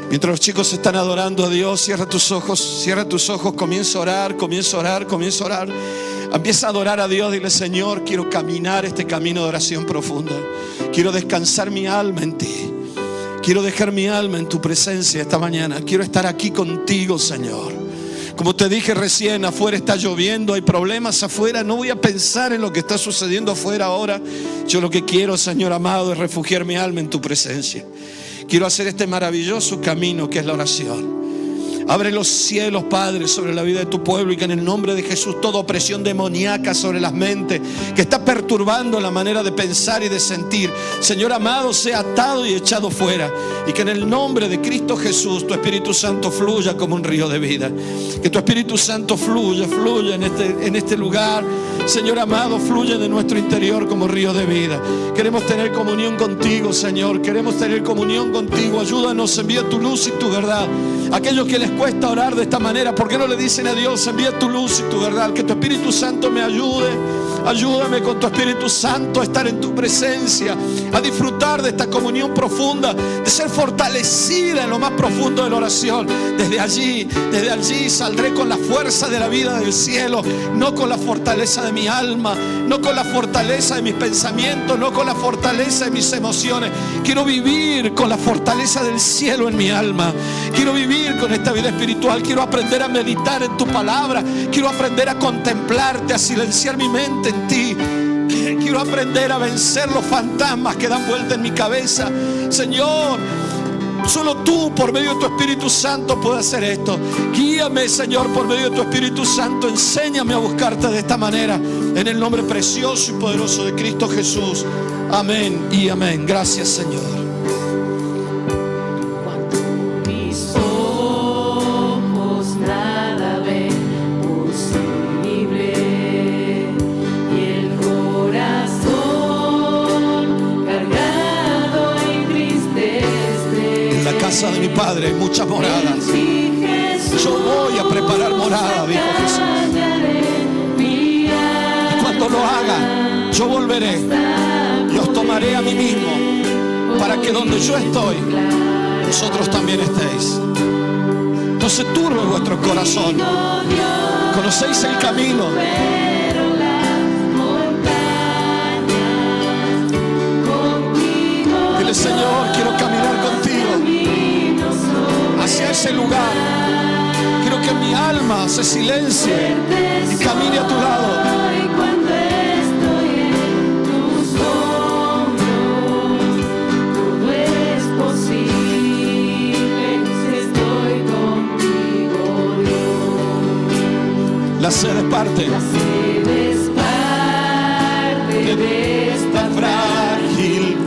[SPEAKER 1] mientras los chicos están adorando a Dios, cierra tus ojos, comienza a orar. Empieza a adorar a Dios, dile: Señor, quiero caminar este camino de oración profunda. Quiero descansar mi alma en ti. Quiero dejar mi alma en tu presencia esta mañana. Quiero estar aquí contigo, Señor. Como te dije recién, afuera está lloviendo, hay problemas afuera. No voy a pensar en lo que está sucediendo afuera ahora. Yo lo que quiero, Señor amado, es refugiar mi alma en tu presencia. Quiero hacer este maravilloso camino que es la oración. Abre los cielos, Padre, sobre la vida de tu pueblo, y que en el nombre de Jesús toda opresión demoníaca sobre las mentes que está perturbando la manera de pensar y de sentir, Señor amado, sea atado y echado fuera. Y que en el nombre de Cristo Jesús tu Espíritu Santo fluya como un río de vida. Que tu Espíritu Santo fluya en este lugar, Señor amado, fluye de nuestro interior como río de vida. Queremos tener comunión contigo, Señor. Queremos tener comunión contigo. Ayúdanos, envía tu luz y tu verdad. Aquellos que les cuesta orar de esta manera, ¿por qué no le dicen a Dios: envía tu luz y tu verdad? Que tu Espíritu Santo me ayude. Ayúdame con tu Espíritu Santo a estar en tu presencia, a disfrutar de esta comunión profunda, de ser fortalecida en lo más profundo de la oración. Desde allí saldré con la fuerza de la vida del cielo, no con la fortaleza de mi alma, no con la fortaleza de mis pensamientos, no con la fortaleza de mis emociones. Quiero vivir con la fortaleza del cielo en mi alma. Quiero vivir con esta vida espiritual. Quiero aprender a meditar en tu palabra. Quiero aprender a contemplarte, a silenciar mi mente en ti. Quiero aprender a vencer los fantasmas que dan vuelta en mi cabeza. Señor, solo tú por medio de tu Espíritu Santo puedes hacer esto. Guíame, Señor, por medio de tu Espíritu Santo. Enséñame a buscarte de esta manera, en el nombre precioso y poderoso de Cristo Jesús. Amén y amén. Gracias, Señor. De mi Padre hay muchas moradas. Yo voy a preparar morada, dijo Jesús. Y cuando lo haga, yo volveré y os tomaré a mí mismo, para que donde yo estoy, vosotros también estéis. No se turbe vuestro corazón. Conocéis el camino. Dile: Señor, quiero caminar contigo hacia ese lugar. Quiero que mi alma se silencie y camine a tu lado.
[SPEAKER 2] Cuando estoy en tus hombros, todo es posible si estoy contigo, Dios.
[SPEAKER 1] La sed es parte.
[SPEAKER 2] La sed es parte de esta frágil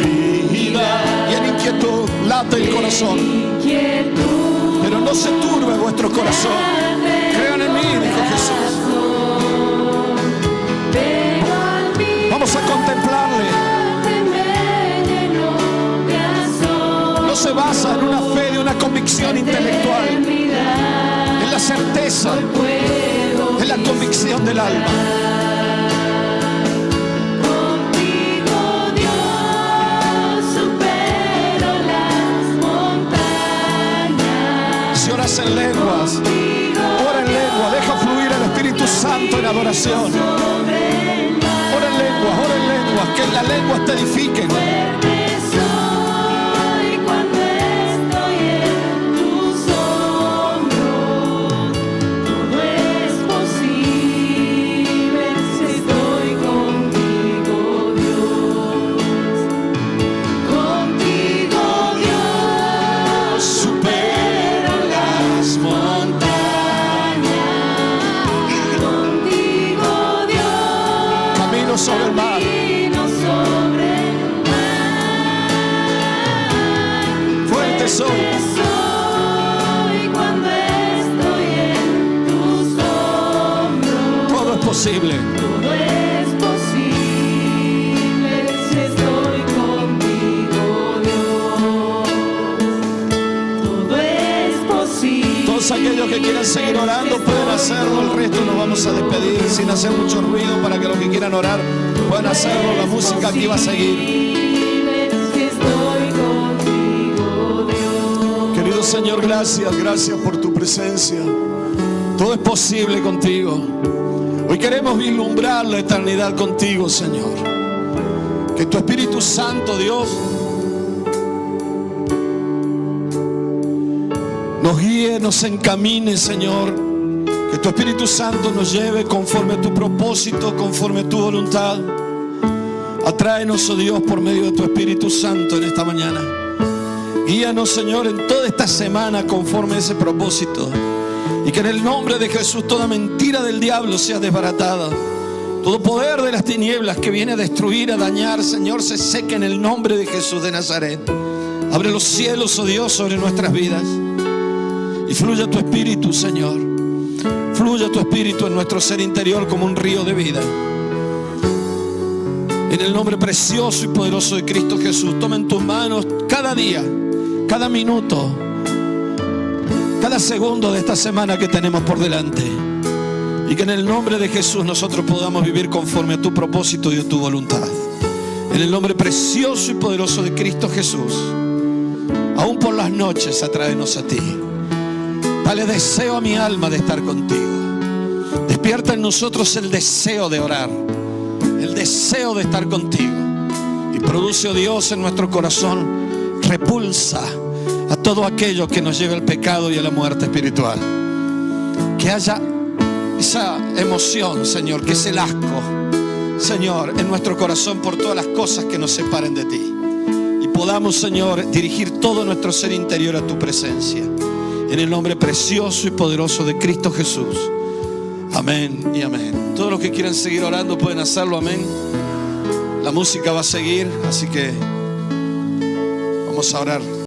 [SPEAKER 2] vida.
[SPEAKER 1] Y en inquietud late el corazón. Pero no se turbe vuestro corazón. Crean en mí, dijo Jesús. Vamos a contemplarle. No se basa en una fe, de una convicción intelectual, en la certeza, en la convicción del alma. En lenguas, ora en lengua, deja fluir el Espíritu Santo en adoración. Ora en lenguas, que en la lengua te edifiquen.
[SPEAKER 2] Cuando estoy en tus hombros, todo es posible si estoy contigo, Dios. Contigo, Dios, supero las montañas. Contigo, Dios,
[SPEAKER 1] Camino sobre el mar. Fuerte soy.
[SPEAKER 2] Cuando estoy en tus hombros,
[SPEAKER 1] Todo es posible.
[SPEAKER 2] todo es posible si estoy contigo, Dios. Todo es posible.
[SPEAKER 1] Todos aquellos que quieran seguir orando pueden hacerlo. El resto nos vamos a despedir sin hacer mucho ruido, para que los que quieran orar puedan hacerlo. La música aquí va a seguir. Querido Señor, gracias por tu presencia. Todo es posible contigo. Hoy queremos vislumbrar la eternidad contigo, Señor. Que tu Espíritu Santo, Dios, nos guíe, nos encamine, Señor. Que tu Espíritu Santo nos lleve conforme a tu propósito, conforme a tu voluntad. Atráenos, oh Dios, por medio de tu Espíritu Santo en esta mañana. Guíanos, Señor, en toda esta semana conforme a ese propósito. Y que en el nombre de Jesús toda mentira del diablo sea desbaratada. Todo poder de las tinieblas que viene a destruir, a dañar, Señor, se seque en el nombre de Jesús de Nazaret. Abre los cielos, oh Dios, sobre nuestras vidas. Y fluya tu espíritu, Señor. Fluya tu espíritu en nuestro ser interior como un río de vida. En el nombre precioso y poderoso de Cristo Jesús, toma en tus manos cada día, cada minuto, cada segundo de esta semana que tenemos por delante. Y que en el nombre de Jesús nosotros podamos vivir conforme a tu propósito y a tu voluntad. En el nombre precioso y poderoso de Cristo Jesús, aún por las noches, atráenos a ti. Dale deseo a mi alma de estar contigo. Despierta en nosotros el deseo de orar, el deseo de estar contigo. Y produce, oh Dios, en nuestro corazón repulsa a todo aquello que nos lleve al pecado y a la muerte espiritual. Que haya esa emoción, Señor, que es el asco, Señor, en nuestro corazón por todas las cosas que nos separen de ti. Y podamos, Señor, dirigir todo nuestro ser interior a tu presencia. En el nombre precioso y poderoso de Cristo Jesús. Amén y amén. Todos los que quieran seguir orando pueden hacerlo, amén. La música va a seguir, así que vamos a orar.